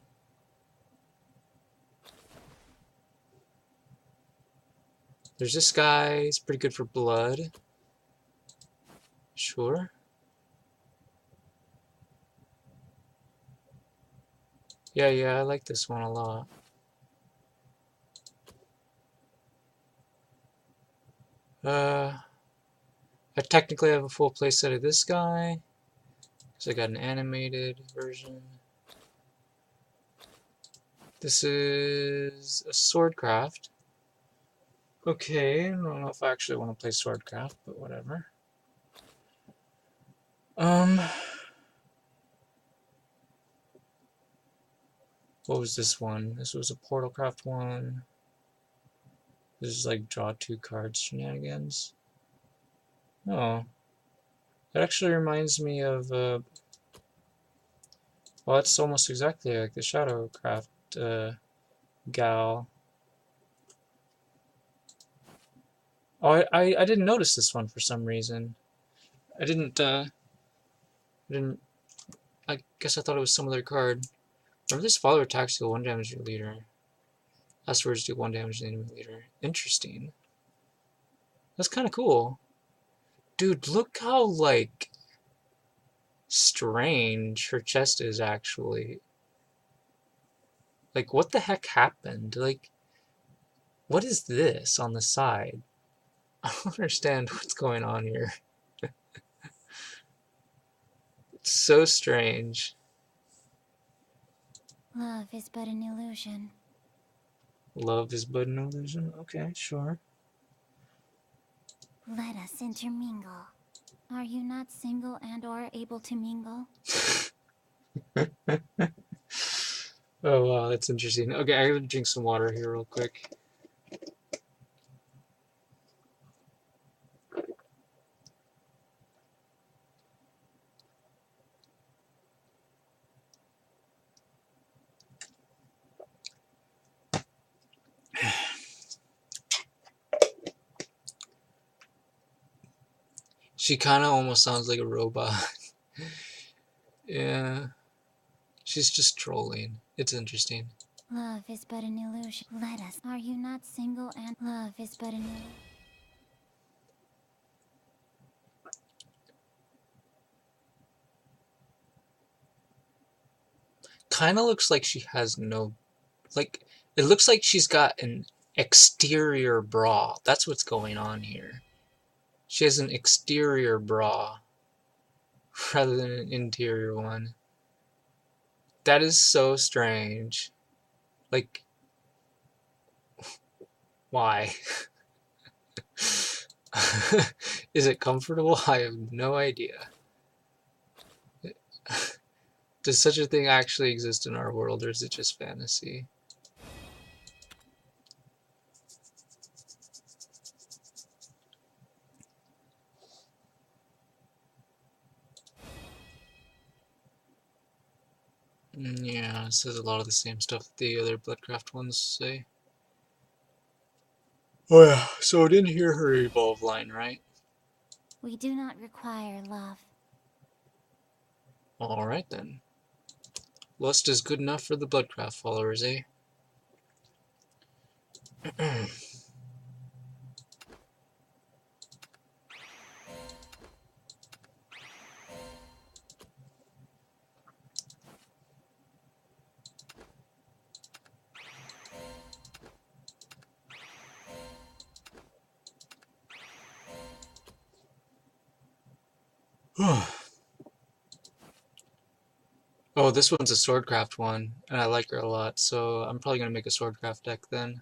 There's this guy. It's pretty good for Blood. Sure. Yeah, I like this one a lot. I technically have a full playset of this guy, because I got an animated version. This is a Swordcraft. Okay, I don't know if I actually want to play Swordcraft, but whatever. What was this one? This was a Portalcraft one. This is like draw 2 cards shenanigans. Oh. That actually reminds me of, well, it's almost exactly like the Shadowcraft gal. Oh, I didn't notice this one for some reason. I guess I thought it was some other card. Whenever this follower attacks, deal 1 damage to your leader. Last words do 1 damage to the enemy leader. Interesting. That's kind of cool. Dude, look how, like, strange her chest is, actually. Like, what the heck happened? Like, what is this on the side? I don't understand what's going on here. It's so strange. Love is but an illusion. Love is but an illusion? Okay, sure. Let us intermingle. Are you not single and or able to mingle? Oh, wow, that's interesting. Okay, I gotta drink some water here real quick. She kind of almost sounds like a robot. Yeah, she's just trolling. It's interesting. Love is but an illusion. Let us. Are you not single and love is but an illusion? Kind of looks like she has no, like, it looks like she's got an exterior bra. That's what's going on here. She has an exterior bra rather than an interior one. That is so strange. Like, why? Is it comfortable? I have no idea. Does such a thing actually exist in our world, or is it just fantasy? Yeah, it says a lot of the same stuff that the other Bloodcraft ones say. Oh yeah, so I didn't hear her evolve line, right? We do not require love. Alright then. Lust is good enough for the Bloodcraft followers, eh? Oh, this one's a Swordcraft one, and I like her a lot, so I'm probably gonna make a Swordcraft deck then.